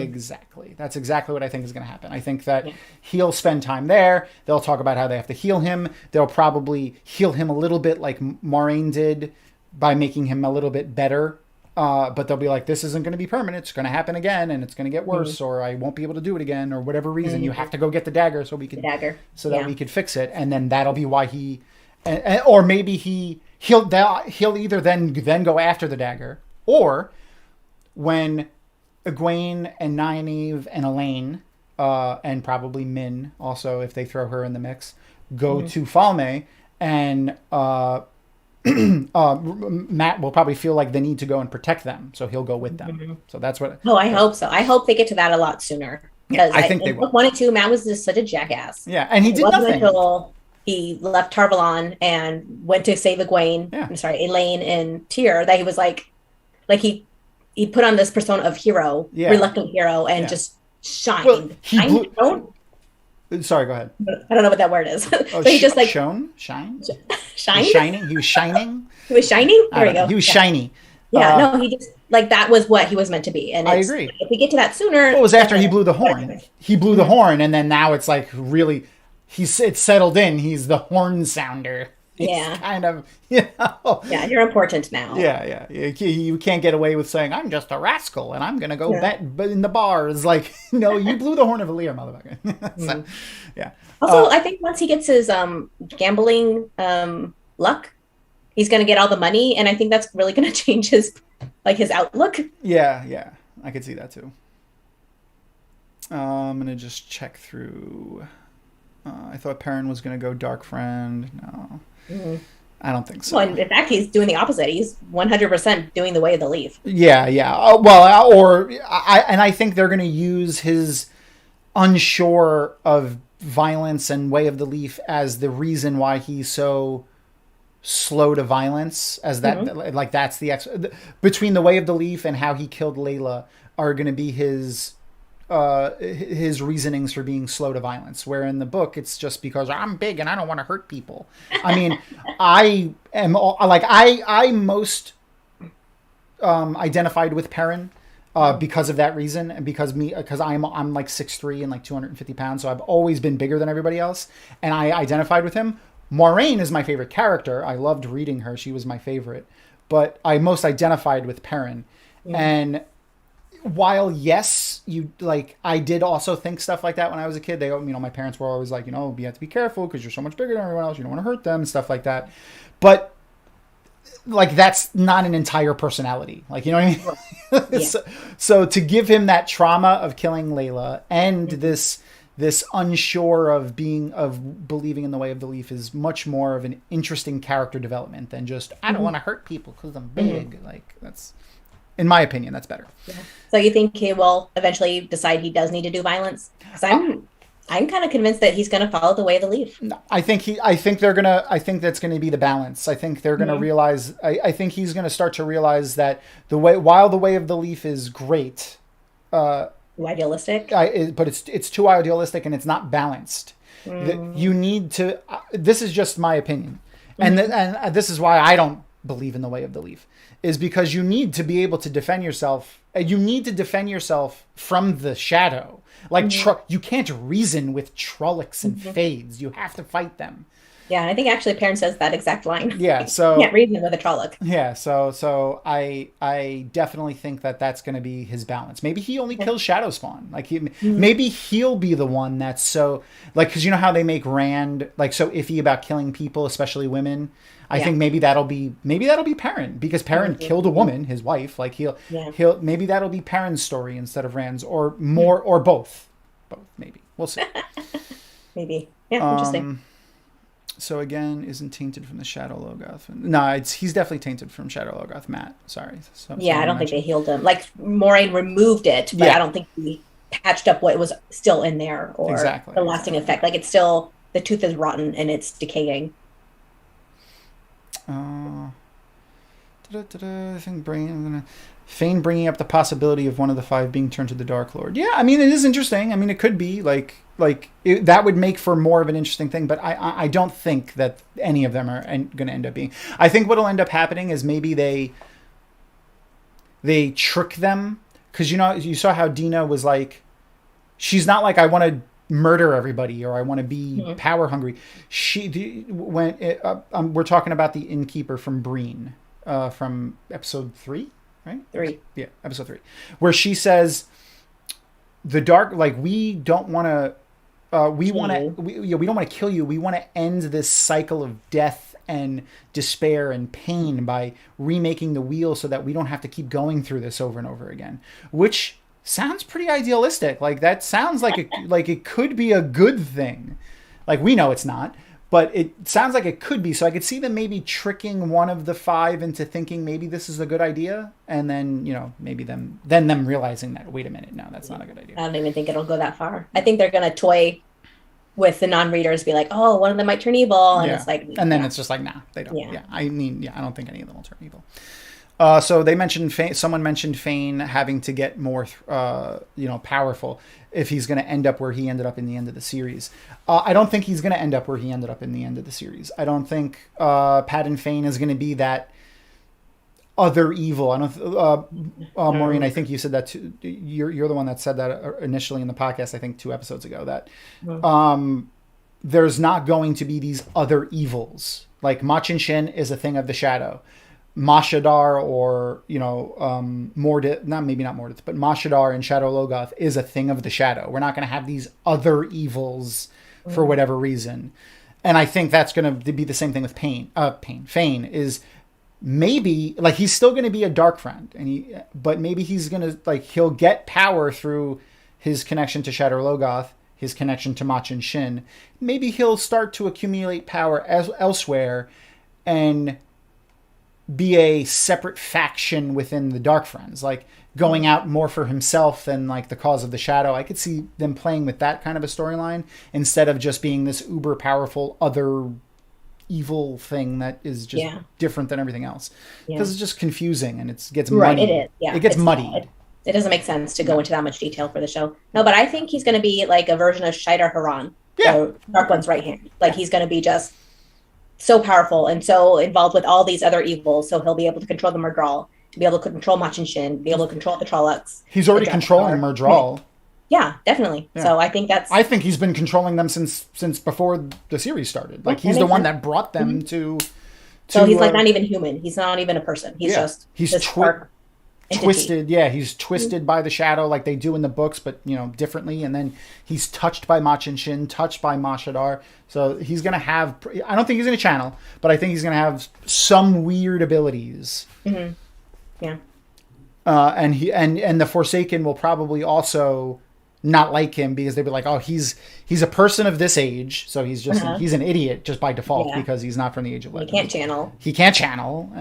Exactly. That's exactly what I think is going to happen. I think that he'll spend time there. They'll talk about how they have to heal him. They'll probably heal him a little bit like Moraine did by making him a little bit better. But they'll be like, this isn't going to be permanent. It's going to happen again, and it's going to get worse, or I won't be able to do it again, or whatever reason. You have to go get the dagger so we can that we could fix it, and then that'll be why he, or maybe he'll either then go after the dagger, or when Egwene and Nynaeve and Elaine, and probably Min also, if they throw her in the mix, go to Falme, and Matt will probably feel like they need to go and protect them, so he'll go with them. So that's what. Oh, I hope so. I hope they get to that a lot sooner, because I think they will. Book 1 and 2, Matt was just such a jackass. Yeah, and he did nothing until he left Tarvalon and went to save Egwene. Yeah. I'm sorry, Elaine and Tyr. That he was like he put on this persona of hero, reluctant hero, and just shined. Well, sorry, go ahead. I don't know what that word is. Oh, so he just like shine. Shine. Shining. He was shining. He was shining. There we go. He was shiny. Yeah, no, he just like that was what he was meant to be. And I agree. If we get to that sooner, it was after he blew the horn. He blew the horn, and then now it's like really, it's settled in. He's the horn sounder. He's kind of, Yeah, you're important now. Yeah. You can't get away with saying, I'm just a rascal, and I'm going to go bet in the bars. Like, no, you blew the horn of Valyr, motherfucker. So, yeah. Also, I think once he gets his gambling luck, he's going to get all the money, and I think that's really going to change his outlook. Yeah. I could see that, too. I'm going to just check through. I thought Perrin was going to go Dark Friend. No. I don't think so. Well, in fact, he's doing the opposite. He's 100% doing the Way of the Leaf. Yeah. I think they're going to use his unsure of violence and Way of the Leaf as the reason why he's so slow to violence. As that, like that's between the Way of the Leaf and how he killed Layla are going to be his reasonings for being slow to violence, where in the book it's just because I'm big and I don't want to hurt people. I mean, I most identified with Perrin because of that reason, and because I'm like 6'3" and like 250 pounds, so I've always been bigger than everybody else, and I identified with him. Moraine is my favorite character. I loved reading her. She was my favorite, but I most identified with Perrin. And while yes, I did also think stuff like that when I was a kid. They, my parents were always like, you have to be careful because you're so much bigger than everyone else. You don't want to hurt them and stuff like that. But that's not an entire personality. Like, you know what I mean? So to give him that trauma of killing Layla and this unsure of believing in the Way of the Leaf is much more of an interesting character development than just, I don't want to hurt people because I'm big. Like that's, in my opinion, that's better. Yeah. So you think he will eventually decide he does need to do violence? Because I'm kind of convinced that he's going to follow the Way of the Leaf. I think that's going to be the balance. I think they're going to realize. I think he's going to start to realize that while the Way of the Leaf is great, idealistic, but it's too idealistic and it's not balanced. You need to. This is just my opinion, and this is why I don't believe in the Way of the Leaf. Is because you need to be able to defend yourself. You need to defend yourself from the shadow. Like you can't reason with Trollocs and Fades. You have to fight them. Yeah, and I think actually Perrin says that exact line. Yeah, so you can't reason with a Trolloc. Yeah, so I definitely think that's going to be his balance. Maybe he only kills Shadowspawn. Like maybe he'll be the one that's so because you know how they make Rand like so iffy about killing people, especially women. I think maybe that'll be Perrin, because Perrin killed a woman, his wife. Like he'll maybe that'll be Perrin's story instead of Rand's, or more, or both. Maybe we'll see. Maybe interesting. So again, isn't tainted from the Shadow Logoth. No, he's definitely tainted from Shadow Logoth. Matt, sorry. Yeah, I don't think they healed him. Like Moraine removed it, but I don't think he patched up what was still in there or the lasting effect. Like it's still, the tooth is rotten and it's decaying. I think Fane bringing up the possibility of one of the 5 being turned to the Dark Lord. Yeah, I mean, it is interesting. I mean, it could be that would make for more of an interesting thing, but I don't think that any of them are going to end up being. I think what'll end up happening is maybe they trick them, because you saw how Dina was like, she's not like, I want to murder everybody or I want to be power hungry. We're talking about the innkeeper from Breen, from episode 3, right? 3. Yeah, episode 3, where she says the dark, like, we don't want to we don't want to kill you. We want to end this cycle of death and despair and pain by remaking the wheel so that we don't have to keep going through this over and over again, which sounds pretty idealistic. Like, that sounds like it could be a good thing. Like, we know it's not, but it sounds like it could be. So I could see them maybe tricking one of the 5 into thinking maybe this is a good idea, and then maybe them realizing that, wait a minute, no, that's not a good idea. I don't even think it'll go that far. I think they're gonna toy with the non-readers, be like, oh, one of them might turn evil, and it's like, and then it's just like, nah, they don't. I mean, I don't think any of them will turn evil. So they mentioned someone mentioned Fane having to get more, powerful if he's going to end up where he ended up in the end of the series. I don't think he's going to end up where he ended up in the end of the series. I don't think Padden Fane is going to be that other evil. I don't. Maureen, I think you said that too. You're the one that said that initially in the podcast. I think 2 episodes ago that there's not going to be these other evils. Like Machin Shin is a thing of the shadow. Mashadar or Mordith, maybe not Mordith, but Mashadar and Shadow Logoth is a thing of the shadow. We're not going to have these other evils for whatever reason, and I think that's going to be the same thing with Fane is maybe like he's still going to be a dark friend, but maybe he's going to he'll get power through his connection to Shadow Logoth, his connection to Machin Shin. Maybe he'll start to accumulate power elsewhere and be a separate faction within the Dark Friends, like going out more for himself than like the cause of the shadow. I could see them playing with that kind of a storyline instead of just being this uber powerful other evil thing that is just different than everything else, because it's just confusing and it gets muddied. It gets muddied. It doesn't make sense to go into that much detail for the show. No, but I think he's going to be like a version of Shidar Haran, Dark One's right hand. Like he's going to be just so powerful and so involved with all these other evils, so he'll be able to control the Murdral, to be able to control Machin Shin, be able to control the Trollocs. He's already controlling Murdral. Yeah, definitely. Yeah. So I think he's been controlling them since before the series started. Like he's the one that brought them to. So he's like not even human. He's not even a person. He's just twisted. Yeah, he's twisted by the shadow like they do in the books, but differently. And then he's touched by Machin Shin, touched by Mashadar. So he's gonna have. I don't think he's gonna channel, but I think he's gonna have some weird abilities. Mm-hmm. Yeah. And the Forsaken will probably also not like him because they'd be like, oh, he's a person of this age, so he's just he's an idiot just by default because he's not from the Age of Legends. He can't channel.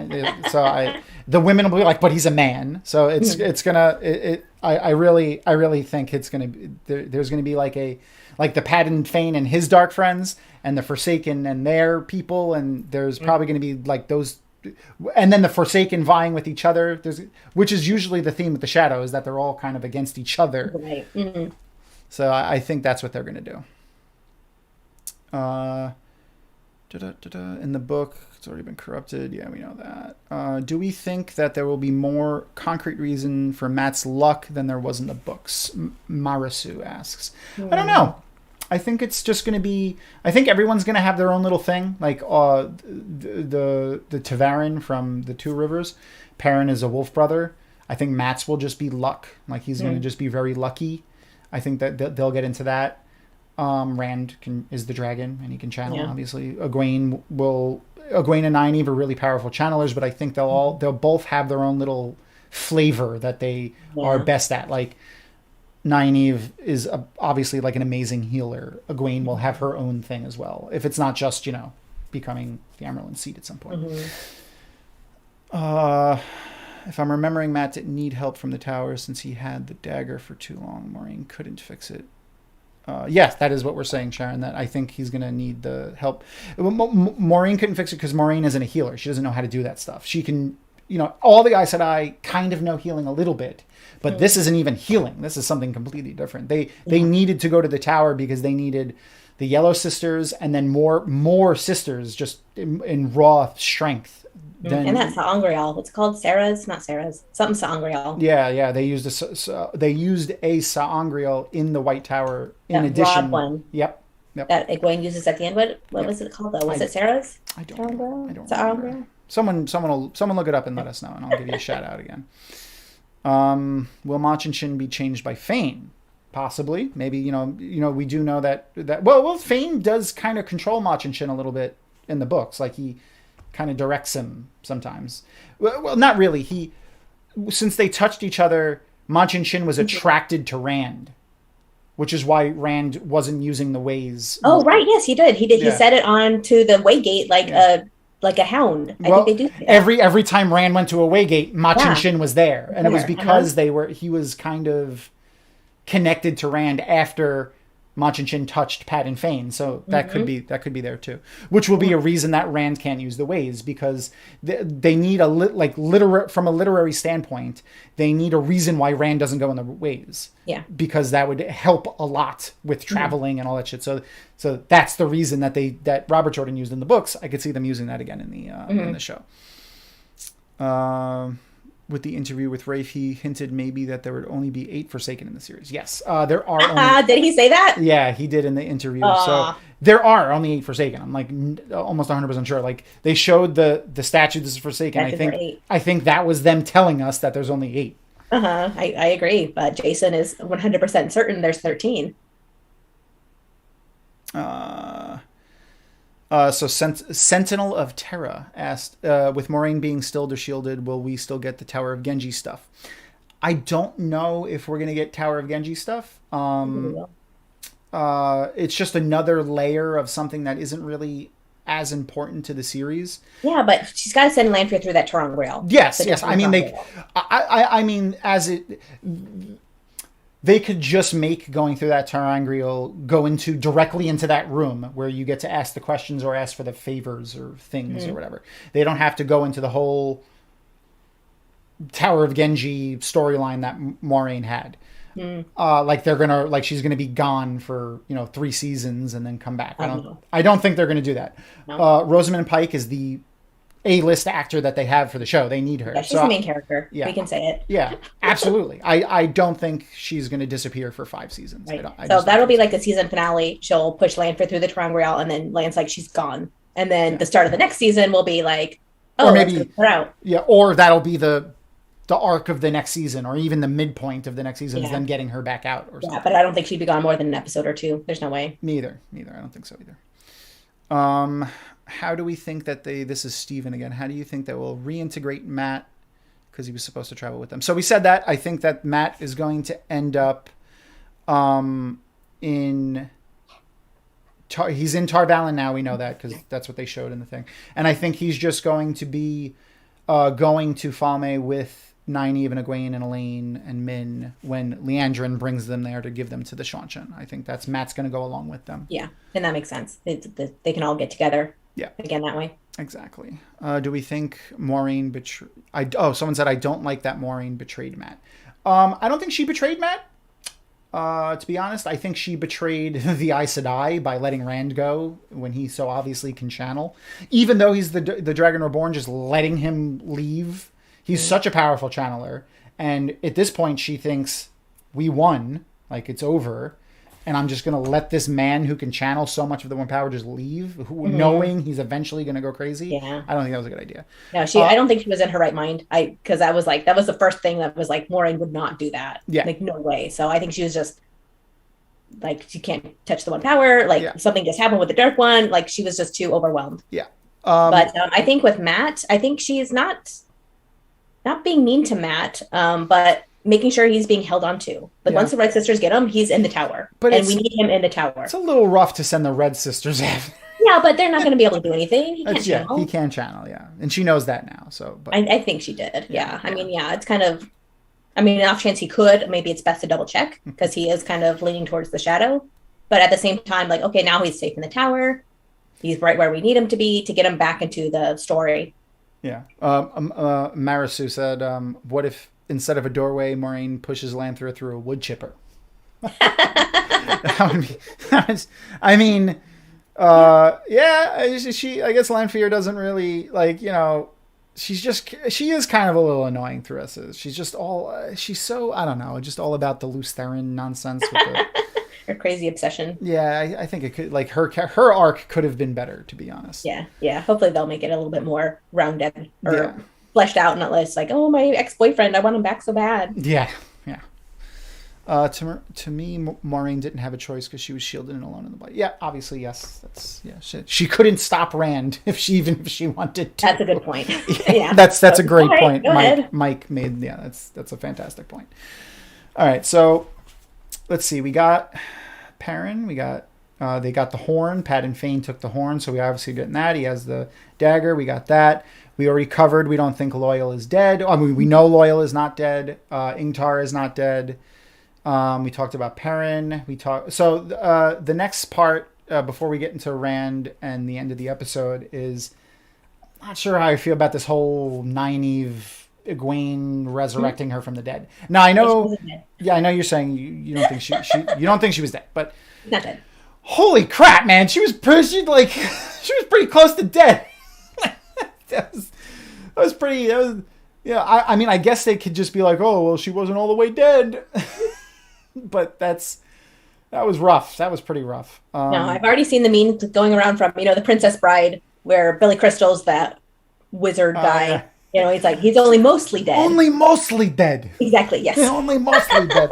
So the women will be like, but he's a man. So it's gonna. I really think it's gonna be there's gonna be like the Padden Fane and his dark friends and the Forsaken and their people, and there's probably gonna be like those. And then the Forsaken vying with each other, which is usually the theme with the Shadow, is that they're all kind of against each other. Right. Mm-hmm. So I think that's what they're going to do. In the book, it's already been corrupted. Yeah, we know that. Do we think that there will be more concrete reason for Matt's luck than there was in the books? Marasu asks. I don't know. I think it's just going to be. I think everyone's going to have their own little thing. Like the Tavarin from the Two Rivers, Perrin is a wolf brother. I think Matt's will just be luck. Like he's going to just be very lucky. I think that they'll get into that. Rand is the dragon and he can channel. Obviously, Egwene and Nynaeve are really powerful channelers, but I think they'll both have their own little flavor that they are best at. Like. Nynaeve is obviously like an amazing healer. Egwene will have her own thing as well. If it's not just, becoming the Emerald seed at some point. Mm-hmm. If I'm remembering, Matt didn't need help from the tower since he had the dagger for too long. Maureen couldn't fix it. Yes, that is what we're saying, Sharon, that I think he's going to need the help. Maureen couldn't fix it because Maureen isn't a healer. She doesn't know how to do that stuff. She can, all the Aes Sedai kind of know healing a little bit, but this isn't even healing. This is something completely different. They needed to go to the tower because they needed the Yellow Sisters and then more sisters just in raw strength. And that's Sa'angreal. What's it called? Sarah's? Not Sarah's. Something Sa'angreal. Yeah. They used a Sa'angreal in the White Tower. In addition, broad one. Yep. That Egwene uses at the end. What was it called though? Was it Sarah's? I don't remember. Sa'angreal? Someone look it up and let us know, and I'll give you a shout out again. Will Machin be changed by Fane? Possibly. Maybe. We do know that. Well, Fane does kind of control Machin a little bit in the books. Like he kind of directs him sometimes. Well, not really. Since they touched each other, Machin was attracted to Rand, which is why Rand wasn't using the ways. Oh, right. Yes, he did. He set it on to the Waygate like a hound. I think they do that. Every time Rand went to a Waygate, Machin was there. And it was because he was kind of connected to Rand after Machin touched Pat and Fane, so that could be there too, which will be a reason that Rand can't use the ways, because they need from a literary standpoint, they need a reason why Rand doesn't go in the ways. Yeah, because that would help a lot with traveling and all that shit. So that's the reason that Robert Jordan used in the books. I could see them using that again in the show. With the interview with Rafe, he hinted maybe that there would only be 8 Forsaken in the series. Yes, there are only... Did he say that? Yeah, he did in the interview. So there are only 8 Forsaken. I'm like almost 100% sure. Like they showed the statues of Forsaken. I think that was them telling us that there's only 8. I agree, but Jason is 100% certain there's 13. So Sentinel of Terra asked, with Moraine being stilled or shielded, will we still get the Tower of Genji stuff? I don't know if we're going to get Tower of Genji stuff. It's just another layer of something that isn't really as important to the series. Yeah, but she's got to send Lanfear through that Terangreal. Yes. I mean, they could just make going through that Terangreal go directly into that room where you get to ask the questions or ask for the favors or things or whatever. They don't have to go into the whole Tower of Genji storyline that Moraine had. She's gonna be gone for 3 seasons and then come back. I don't think they're gonna do that. No. Rosamund Pike is the A-list actor that they have for the show. They need her. Yeah, she's the main character. Yeah. We can say it. Yeah, absolutely. I don't think she's going to disappear for 5 seasons. Right. So that'll be like the season finale. She'll push Lanfear through the Terangreal, and then Lan's like, she's gone. And then the start of the next season will be like, or maybe let's put her out. Yeah, or that'll be the arc of the next season, or even the midpoint of the next season is them getting her back out. Or something. But I don't think she'd be gone more than an episode or 2. There's no way. Neither. I don't think so either. How do we think that this is Steven again. How do you think that we'll reintegrate Matt? Because he was supposed to travel with them. So we said that. I think that Matt is going to end up he's in Tar Valon now. We know that because that's what they showed in the thing. And I think he's just going to be going to Falme with Nynaeve and Egwene and Elaine and Min when Leandrin brings them there to give them to the Seanchan. I think Matt's going to go along with them. Yeah, and that makes sense. They can all get together. Yeah. Again, that way. Exactly. Do we think Maureen betrayed... someone said, I don't like that Maureen betrayed Matt. I don't think she betrayed Matt. To be honest, I think she betrayed the Aes Sedai by letting Rand go when he so obviously can channel. Even though he's the Dragon Reborn, just letting him leave. He's such a powerful channeler. And at this point, she thinks, we won. Like, it's over. And I'm just going to let this man who can channel so much of the One Power just leave, knowing he's eventually going to go crazy. Yeah. I don't think that was a good idea. No, I don't think she was in her right mind. Because that was the first thing that was like, Maureen would not do that. Yeah. Like, no way. So I think she was just, like, she can't touch the One Power. Like, something just happened with the Dark One. Like, she was just too overwhelmed. Yeah. But I think with Matt, I think she is not being mean to Matt, but making sure he's being held on to. Like, once the Red Sisters get him, he's in the tower. And we need him in the tower. It's a little rough to send the Red Sisters after. Yeah, but they're not going to be able to do anything. He can't That's, yeah, channel. he can channel, yeah, and she knows that now. So, but I think she did. Yeah, Yeah. I mean, yeah, it's kind of. I mean, an off chance he could, maybe it's best to double check because he is kind of leaning towards the shadow. But at the same time, like, okay, now he's safe in the tower. He's right where we need him to be to get him back into the story. yeah. Marisu said, "What if instead of a doorway, Maureen pushes Lanthra through a wood chipper?" That would be, I mean, yeah. She, I guess, Lanfear doesn't really like, she is kind of a little annoying through us. She's just all, she's so, I don't know, just all about the loose theron nonsense with the, Her crazy obsession. yeah, I think it could, like, her arc could have been better, to be honest. Yeah, yeah. Hopefully they'll make it a little bit more rounded or Yeah. fleshed out, not less like, oh, my ex-boyfriend, I want him back so bad. Yeah, yeah. To me, Maureen didn't have a choice because she was shielded and alone in the body. Yeah, obviously, yes. That's, yeah. She couldn't stop Rand if she wanted to. That's a good point. Yeah, that's a great All right, point. go ahead. Mike made. Yeah, that's a fantastic point. All right, so let's see. We got Perrin. We got they got the horn. Pat and Fane took the horn, so we obviously getting that. He has the dagger. We got that. We already covered. We don't think Loyal is dead. I mean, we know Loyal is not dead. Ingtar is not dead. We talked about Perrin. So the next part before we get into Rand and the end of the episode is, I'm not sure how I feel about this whole Nynaeve Egwene resurrecting her from the dead. Now I know, yeah, I know you're saying you don't think she you don't think she was dead, but Not dead. holy crap, man, she was pretty close to dead. that was pretty. Yeah. I mean, I guess they could just be like, oh well, she wasn't all the way dead. But that was rough. That was pretty rough. No, I've already seen the meme going around from, the Princess Bride, where Billy Crystal's that wizard guy. Yeah. He's like, he's only mostly dead. Only mostly dead. Exactly, yes. Only mostly dead.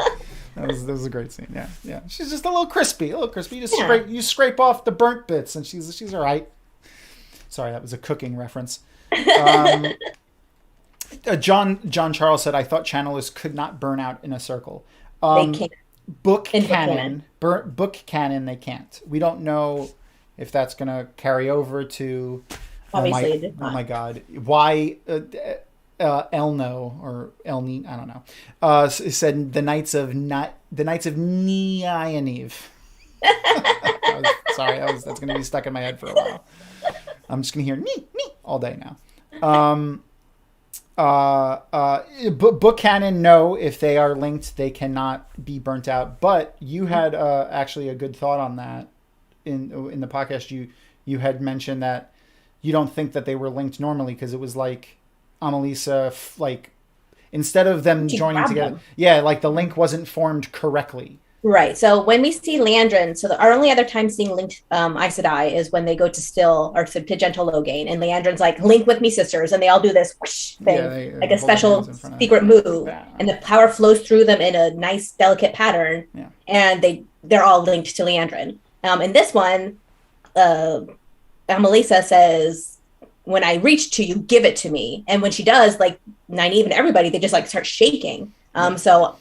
That was a great scene. Yeah, yeah. She's just a little crispy. You scrape off the burnt bits, and she's all right. Sorry, that was a cooking reference. John Charles said, "I thought channelers could not burn out in a circle." They can't. Book canon, they can't. We don't know if that's going to carry over to. Obviously, it did oh not. my God! Why Elno or Elni? I don't know. Said the Knights of Nynaeve. Sorry, that's going to be stuck in my head for a while. I'm just going to hear nee all day now. Book canon, no. If they are linked, they cannot be burnt out. But you had actually a good thought on that in the podcast. You had mentioned that you don't think that they were linked normally because it was like Amalisa, like instead of them joining together. Yeah, like the link wasn't formed correctly. Right. So when we see Leandrin, our only other time seeing linked Aes Sedai is when they go to Still or to Gentle Loghain, and Leandrin's like, "Link with me, sisters," and they all do this whoosh thing, like a special secret move, and the power flows through them in a nice, delicate pattern, and they're all linked to Leandrin. In this one, Amalisa says, "When I reach to you, give it to me," and when she does, like Nynaeve and everybody, they just like start shaking. So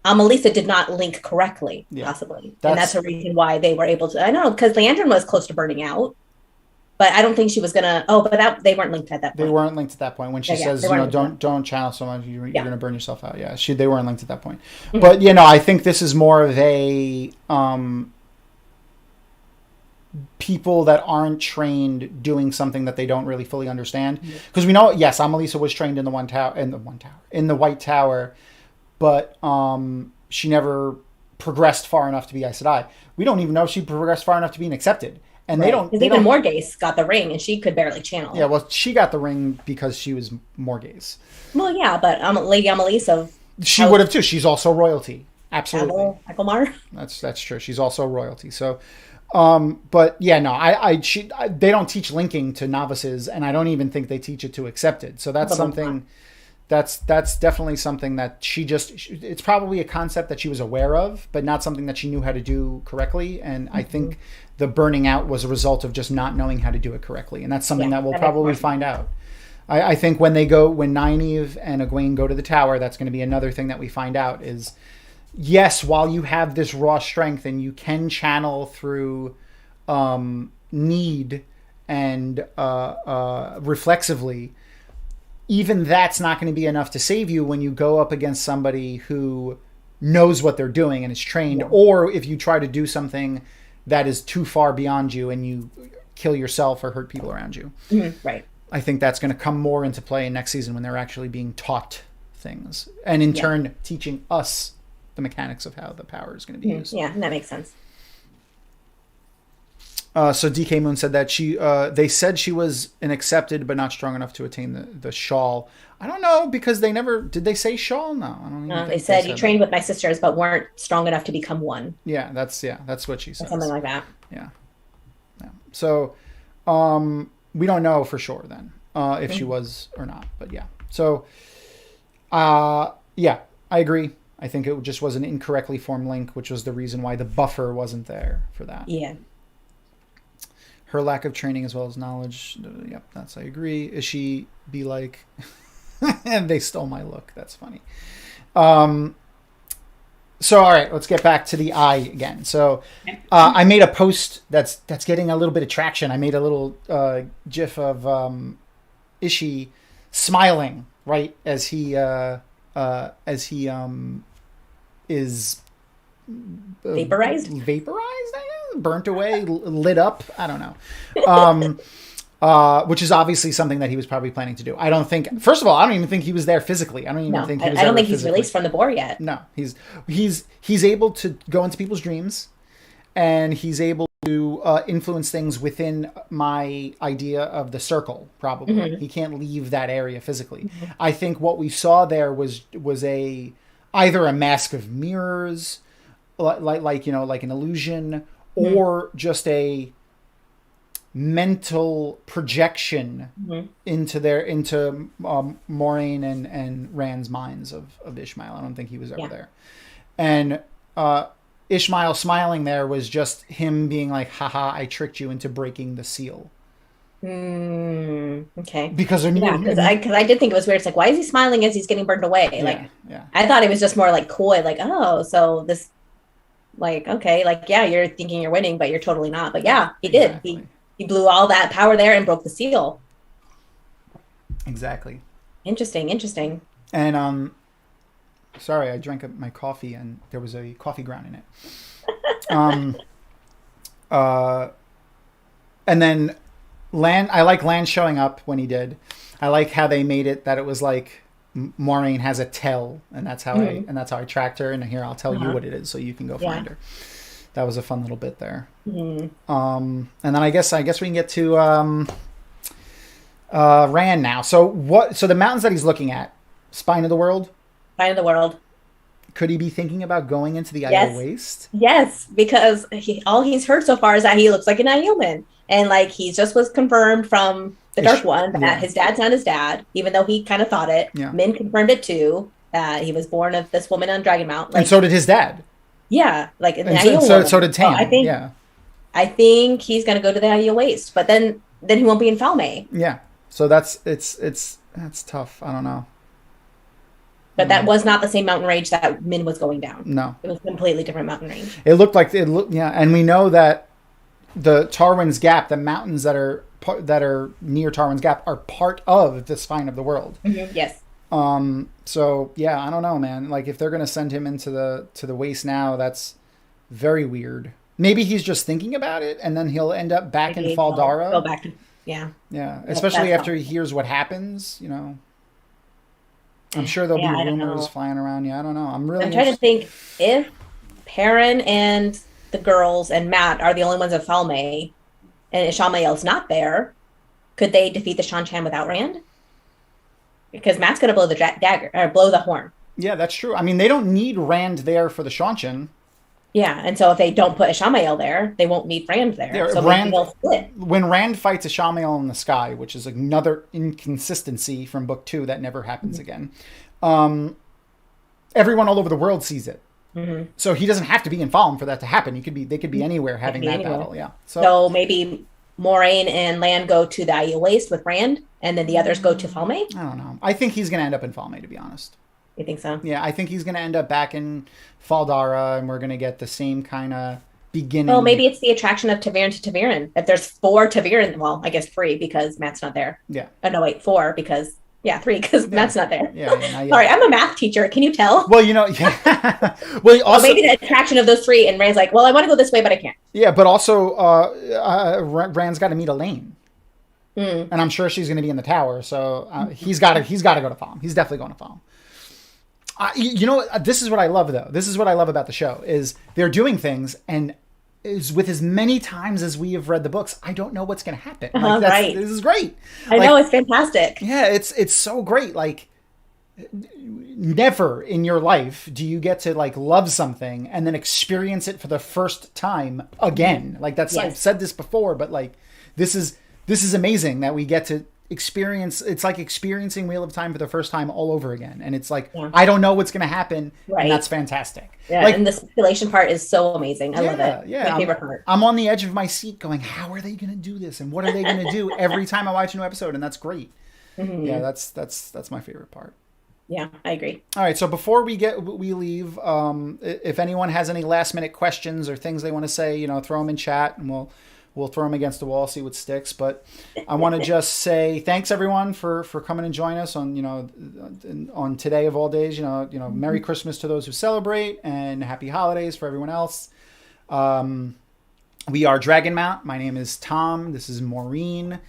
Amalisa did not link correctly, possibly. And that's a reason why they were able to. I know, because Leandrin was close to burning out, but I don't think she was going to. Oh, but they weren't linked at that point. They weren't linked at that point. When she says, don't channel so much, you're going to burn yourself out. Yeah, they weren't linked at that point. Mm-hmm. But, I think this is more of a people that aren't trained doing something that they don't really fully understand. Because we know, yes, Amalisa was trained in the White Tower, but she never progressed far enough to be Aes Sedai. We don't even know if she progressed far enough to being accepted. And they don't. Even Morghese got the ring, and she could barely channel. Yeah, well, she got the ring because she was Morghese. Well, yeah, but Lady Amalisa. She would have too. She's also royalty. Absolutely. Agelmar. That's true. She's also royalty. So, but yeah, no, they don't teach linking to novices, and I don't even think they teach it to accepted. So that's something. That's definitely something that it's probably a concept that she was aware of, but not something that she knew how to do correctly. And I think the burning out was a result of just not knowing how to do it correctly. And that's something that we'll probably find out. I think when Nynaeve and Egwene go to the tower, that's going to be another thing that we find out is, yes, while you have this raw strength and you can channel through need and reflexively, even that's not going to be enough to save you when you go up against somebody who knows what they're doing and is trained, or if you try to do something that is too far beyond you and you kill yourself or hurt people around you. Right. I think that's going to come more into play next season when they're actually being taught things, and in turn teaching us the mechanics of how the power is going to be used. Yeah, that makes sense. So DK Moon said that they said she was an accepted but not strong enough to attain the shawl. I don't know, because they never did. They say shawl? No, I don't even think they said you that. trained with my sisters but weren't strong enough to become one. Yeah, that's what she said. Something like that. Yeah. So we don't know for sure then if she was or not, but yeah. So yeah, I agree. I think it just was an incorrectly formed link, which was the reason why the buffer wasn't there for that. Yeah. Her lack of training as well as knowledge. Yep, I agree. Is she be like, and they stole my look. That's funny. So, all right, let's get back to the eye again. So I made a post that's getting a little bit of traction. I made a little GIF of Ishii smiling, right, as he is vaporized, burnt away, lit up. I don't know. Which is obviously something that he was probably planning to do. I don't think. First of all, I don't even think he was there physically. I don't even think. I don't think he's released from the boar yet. No, he's able to go into people's dreams, and he's able to influence things within my idea of the circle. Probably he can't leave that area physically. I think what we saw there was either a mask of mirrors, like an illusion, or just a mental projection into Maureen and Rand's minds of Ishmael. I don't think he was ever there. And Ishmael smiling there was just him being like, haha, I tricked you into breaking the seal. Okay. Because I did think it was weird. It's like, why is he smiling as he's getting burned away? I thought it was just more like coy, like, oh, so this, like, okay, like, yeah, you're thinking you're winning, but you're totally not. But yeah, he did. Exactly. He blew all that power there and broke the seal. Exactly. Interesting. And sorry, I drank my coffee and there was a coffee ground in it. And then I like Lan showing up when he did. I like how they made it that it was like Maureen has a tell, and that's how I tracked her. And here I'll tell you what it is, so you can go find her. That was a fun little bit there. And then I guess we can get to Rand now. So the mountains that he's looking at, Spine of the World. Could he be thinking about going into the Idle Waste? Yes, because all he's heard so far is that he looks like an Ihuman. And like he just was confirmed from the Dark One that his dad's not his dad, even though he kind of thought it. Yeah. Min confirmed it too, that he was born of this woman on Dragonmount. And so did his dad. Yeah, like so did Tam. I think he's gonna go to the Idle Waste, but then he won't be in Falme. Yeah, so that's tough. I don't know. But that was not the same mountain range that Min was going down. No, it was a completely different mountain range. It looked, and we know that the Tarwin's Gap, the mountains that are near Tarwin's Gap, are part of the Spine of the World. Yes. So yeah, I don't know, man. Like if they're gonna send him into the waste now, that's very weird. Maybe he's just thinking about it, and then he'll end up back in Faldara. Go back. Yeah. Especially after he hears what happens. I'm sure there'll be rumors flying around. Yeah, I don't know. I'm trying to think if Perrin and the girls and Matt are the only ones at Falme, and Ishamael's not there, could they defeat the Shan-Chan without Rand? Because Matt's going to blow the dagger or blow the horn. Yeah, that's true. I mean, they don't need Rand there for the Shan-Chan. Yeah, and so if they don't put Ishamael there, they won't need Rand there. Yeah, so they'll split. When Rand fights Ishamael in the sky, which is another inconsistency from Book 2 that never happens again, everyone all over the world sees it. So he doesn't have to be in Falme for that to happen. They could be anywhere having that battle. Yeah. So maybe Moraine and Lan go to the Idle Waste with Rand, and then the others go to Falme? I don't know. I think he's going to end up in Falme, to be honest. You think so? Yeah, I think he's going to end up back in Faldara, and we're going to get the same kind of beginning. Well, maybe it's the attraction of Taviran to Taviran. If there's 4 Taviran, well, I guess 3 because Matt's not there. Yeah. Oh, no, wait, 4 because, 3 because Matt's not there. Yeah. Sorry, I'm a math teacher. Can you tell? Well, yeah. Well, also, maybe the attraction of those 3, and Rand's like, well, I want to go this way, but I can't. Yeah, but also, Rand's got to meet Elaine. And I'm sure she's going to be in the tower, so he's got to go to Thom. He's definitely going to Thom. This is what I love, though. This is what I love about the show, is they're doing things, and with as many times as we have read the books, I don't know what's going to happen. Right. This is great. I know, it's fantastic. Yeah, it's so great. Like, never in your life do you get to love something and then experience it for the first time again. Yes. I've said this before, but this is amazing that we get to experience. It's like experiencing Wheel of Time for the first time all over again, and it's I don't know what's going to happen, and that's fantastic. Yeah, and the speculation part is so amazing. I love it. Yeah, my favorite part. I'm on the edge of my seat, going, "How are they going to do this? And what are they going to do?" Every time I watch a new episode, and that's great. Mm-hmm. Yeah, that's my favorite part. Yeah, I agree. All right, so before we leave, if anyone has any last minute questions or things they want to say, throw them in chat, and we'll throw them against the wall, see what sticks. But I want to just say thanks everyone for coming and joining us on today of all days. Merry Christmas to those who celebrate, and Happy Holidays for everyone else. We are Dragonmount. My name is Tom. This is Maureen.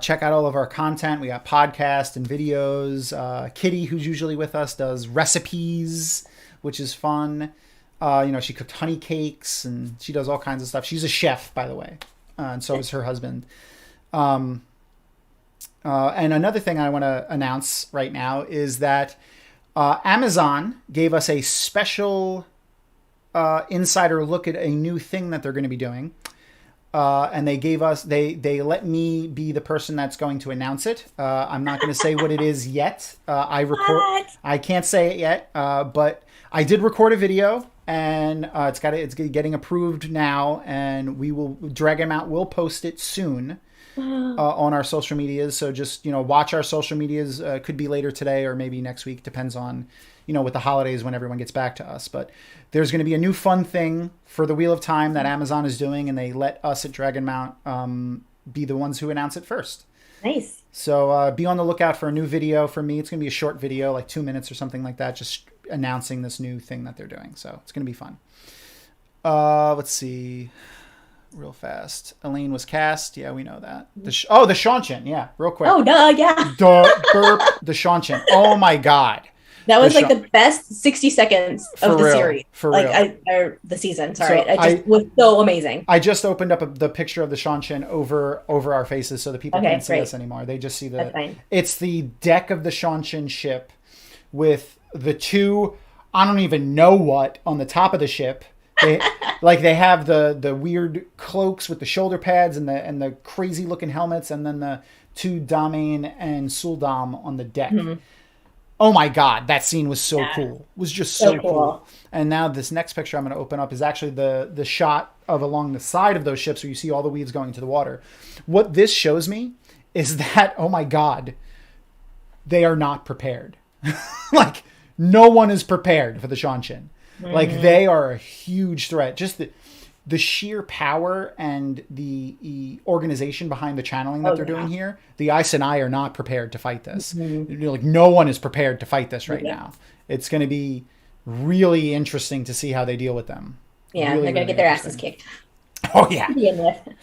Check out all of our content. We got podcasts and videos. Kitty, who's usually with us, does recipes, which is fun. She cooked honey cakes, and she does all kinds of stuff. She's a chef, by the way, and so is her husband. And another thing I want to announce right now is that Amazon gave us a special insider look at a new thing that they're going to be doing. And they let me be the person that's going to announce it. I'm not going to say what it is yet. I can't say it yet, but I did record a video, and it's getting approved now, and Dragonmount will post it soon on our social medias. So just watch our social medias. Could be later today or maybe next week, depends on with the holidays when everyone gets back to us. But there's going to be a new fun thing for the Wheel of Time that Amazon is doing, and they let us at Dragonmount be the ones who announce it first. Nice. So be on the lookout for a new video for me. It's going to be a short video, like 2 minutes or something like that, just announcing this new thing that they're doing. So it's going to be fun. Let's see. Real fast. Elaine was cast. Yeah, we know that. The Shanchin. Yeah, real quick. Oh, duh, yeah. The Shanchin. Oh, my God. That was the best 60 seconds of the series. For real. Or the season, sorry. It was so amazing. I just opened up the picture of the Shanchin over our faces so the people can't see us anymore. They just see it's the deck of the Shanchin ship with the 2, I don't even know what, on the top of the ship. They have the weird cloaks with the shoulder pads and the crazy looking helmets, and then the 2 Damain and Suldam on the deck. Mm-hmm. Oh my God, that scene was so cool. It was just so cool. And now this next picture I'm going to open up is actually the shot of along the side of those ships where you see all the weaves going to the water. What this shows me is that, oh my God, they are not prepared. No one is prepared for the Shanchin. Mm-hmm. They are a huge threat. Just the sheer power and the organization behind the channeling that they're doing here. The Aes Sedai are not prepared to fight this. Mm-hmm. No one is prepared to fight this right now. It's going to be really interesting to see how they deal with them. Yeah, they're going to get their asses kicked. Oh yeah.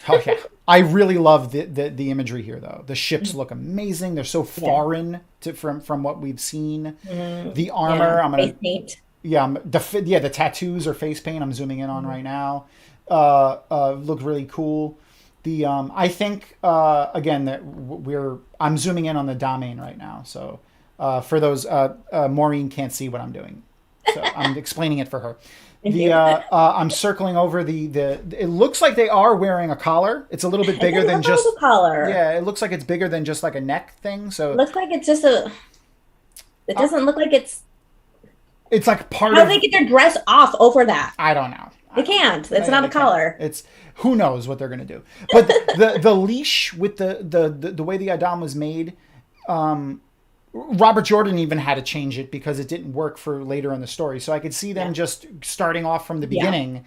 Oh yeah. I really love the imagery here, though. The ships look amazing. They're so foreign from what we've seen. Mm-hmm. The armor, I'm gonna paint. Yeah, the tattoos or face paint. I'm zooming in on right now. Look really cool. The I think again that I'm zooming in on the Damain right now. So for those Maureen can't see what I'm doing, so I'm explaining it for her. I'm circling over the. It looks like they are wearing a collar. It's a little bit bigger than just a collar. Yeah, it looks like it's bigger than just like a neck thing. So it looks like it's just a. It doesn't look like it's. It's like part How do they get their dress off over that? I don't know. They can't. It's not a collar. It's who knows what they're gonna do. But the leash with the way the Adam was made, Robert Jordan even had to change it because it didn't work for later in the story. So I could see them just starting off from the beginning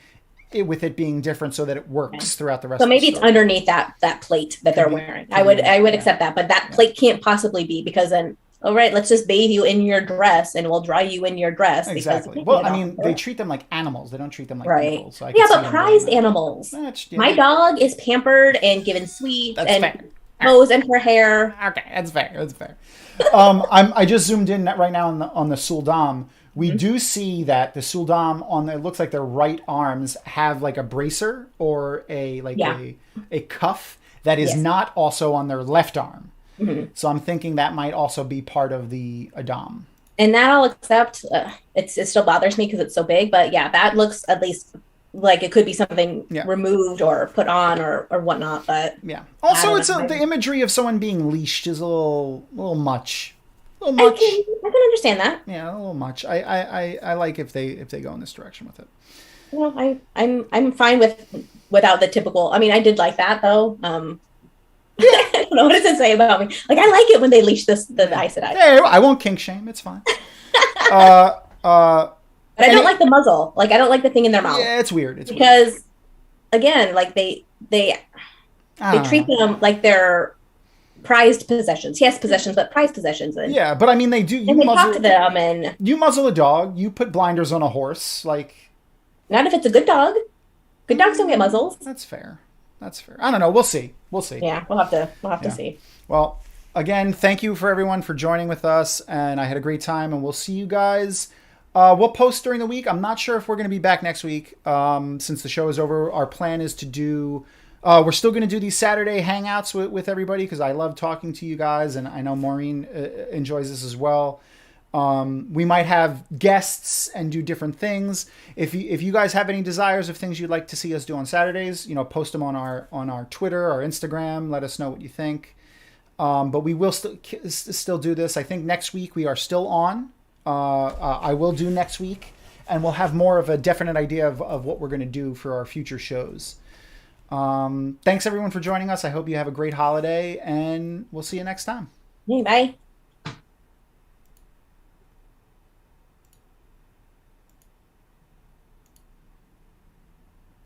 with it being different so that it works throughout the rest So of maybe the it's story. underneath that plate that they're wearing. I would accept that, but that plate can't possibly be, because then, all right, let's just bathe you in your dress and we'll dry you in your dress. Exactly. Because Well, I mean, they treat them like animals. They don't treat them like right. people. So I Yeah, can see but them prized doing that. animals. Yeah, My dog is pampered and given sweets That's and fair. clothes in her hair. Okay, that's fair. That's fair. I just zoomed in right now on the Suldam. We do see that the Suldam on it looks like their right arms have like a bracer or a cuff that is not also on their left arm. So I'm thinking that might also be part of the Adam. And that I'll accept. It still bothers me because it's so big, but yeah, that looks at least like it could be something removed or put on or whatnot. But yeah, also it's the imagery of someone being leashed is a little much. A little much. I can understand that. Yeah, a little much. I like if they go in this direction with it. Well, I'm fine without the typical. I mean, I did like that though. I don't know, what does it say about me? Like, I like it when they leash the Aes Sedai. Yeah, I won't kink shame. It's fine. But I don't like the muzzle. Like, I don't like the thing in their mouth. Yeah, it's weird. Because again, like they treat them like they're prized possessions. Yes, possessions, but prized possessions. And, yeah, but I mean, they do. And they talk to them, and you muzzle a dog. You put blinders on a horse. Like, not if it's a good dog. Good dogs don't get muzzles. That's fair. I don't know. We'll see. Yeah, we'll have to see. Well, again, thank you for everyone for joining with us, and I had a great time. And we'll see you guys. We'll post during the week. I'm not sure if we're going to be back next week since the show is over. Our plan is to do. We're still going to do these Saturday hangouts with everybody because I love talking to you guys, and I know Maureen enjoys this as well. We might have guests and do different things. If you guys have any desires of things you'd like to see us do on Saturdays, post them on our Twitter or Instagram. Let us know what you think. But we will still do this. I think next week we are still on. I will do next week, and we'll have more of a definite idea of what we're going to do for our future shows. Thanks everyone for joining us. I hope you have a great holiday, and we'll see you next time. Hey, bye.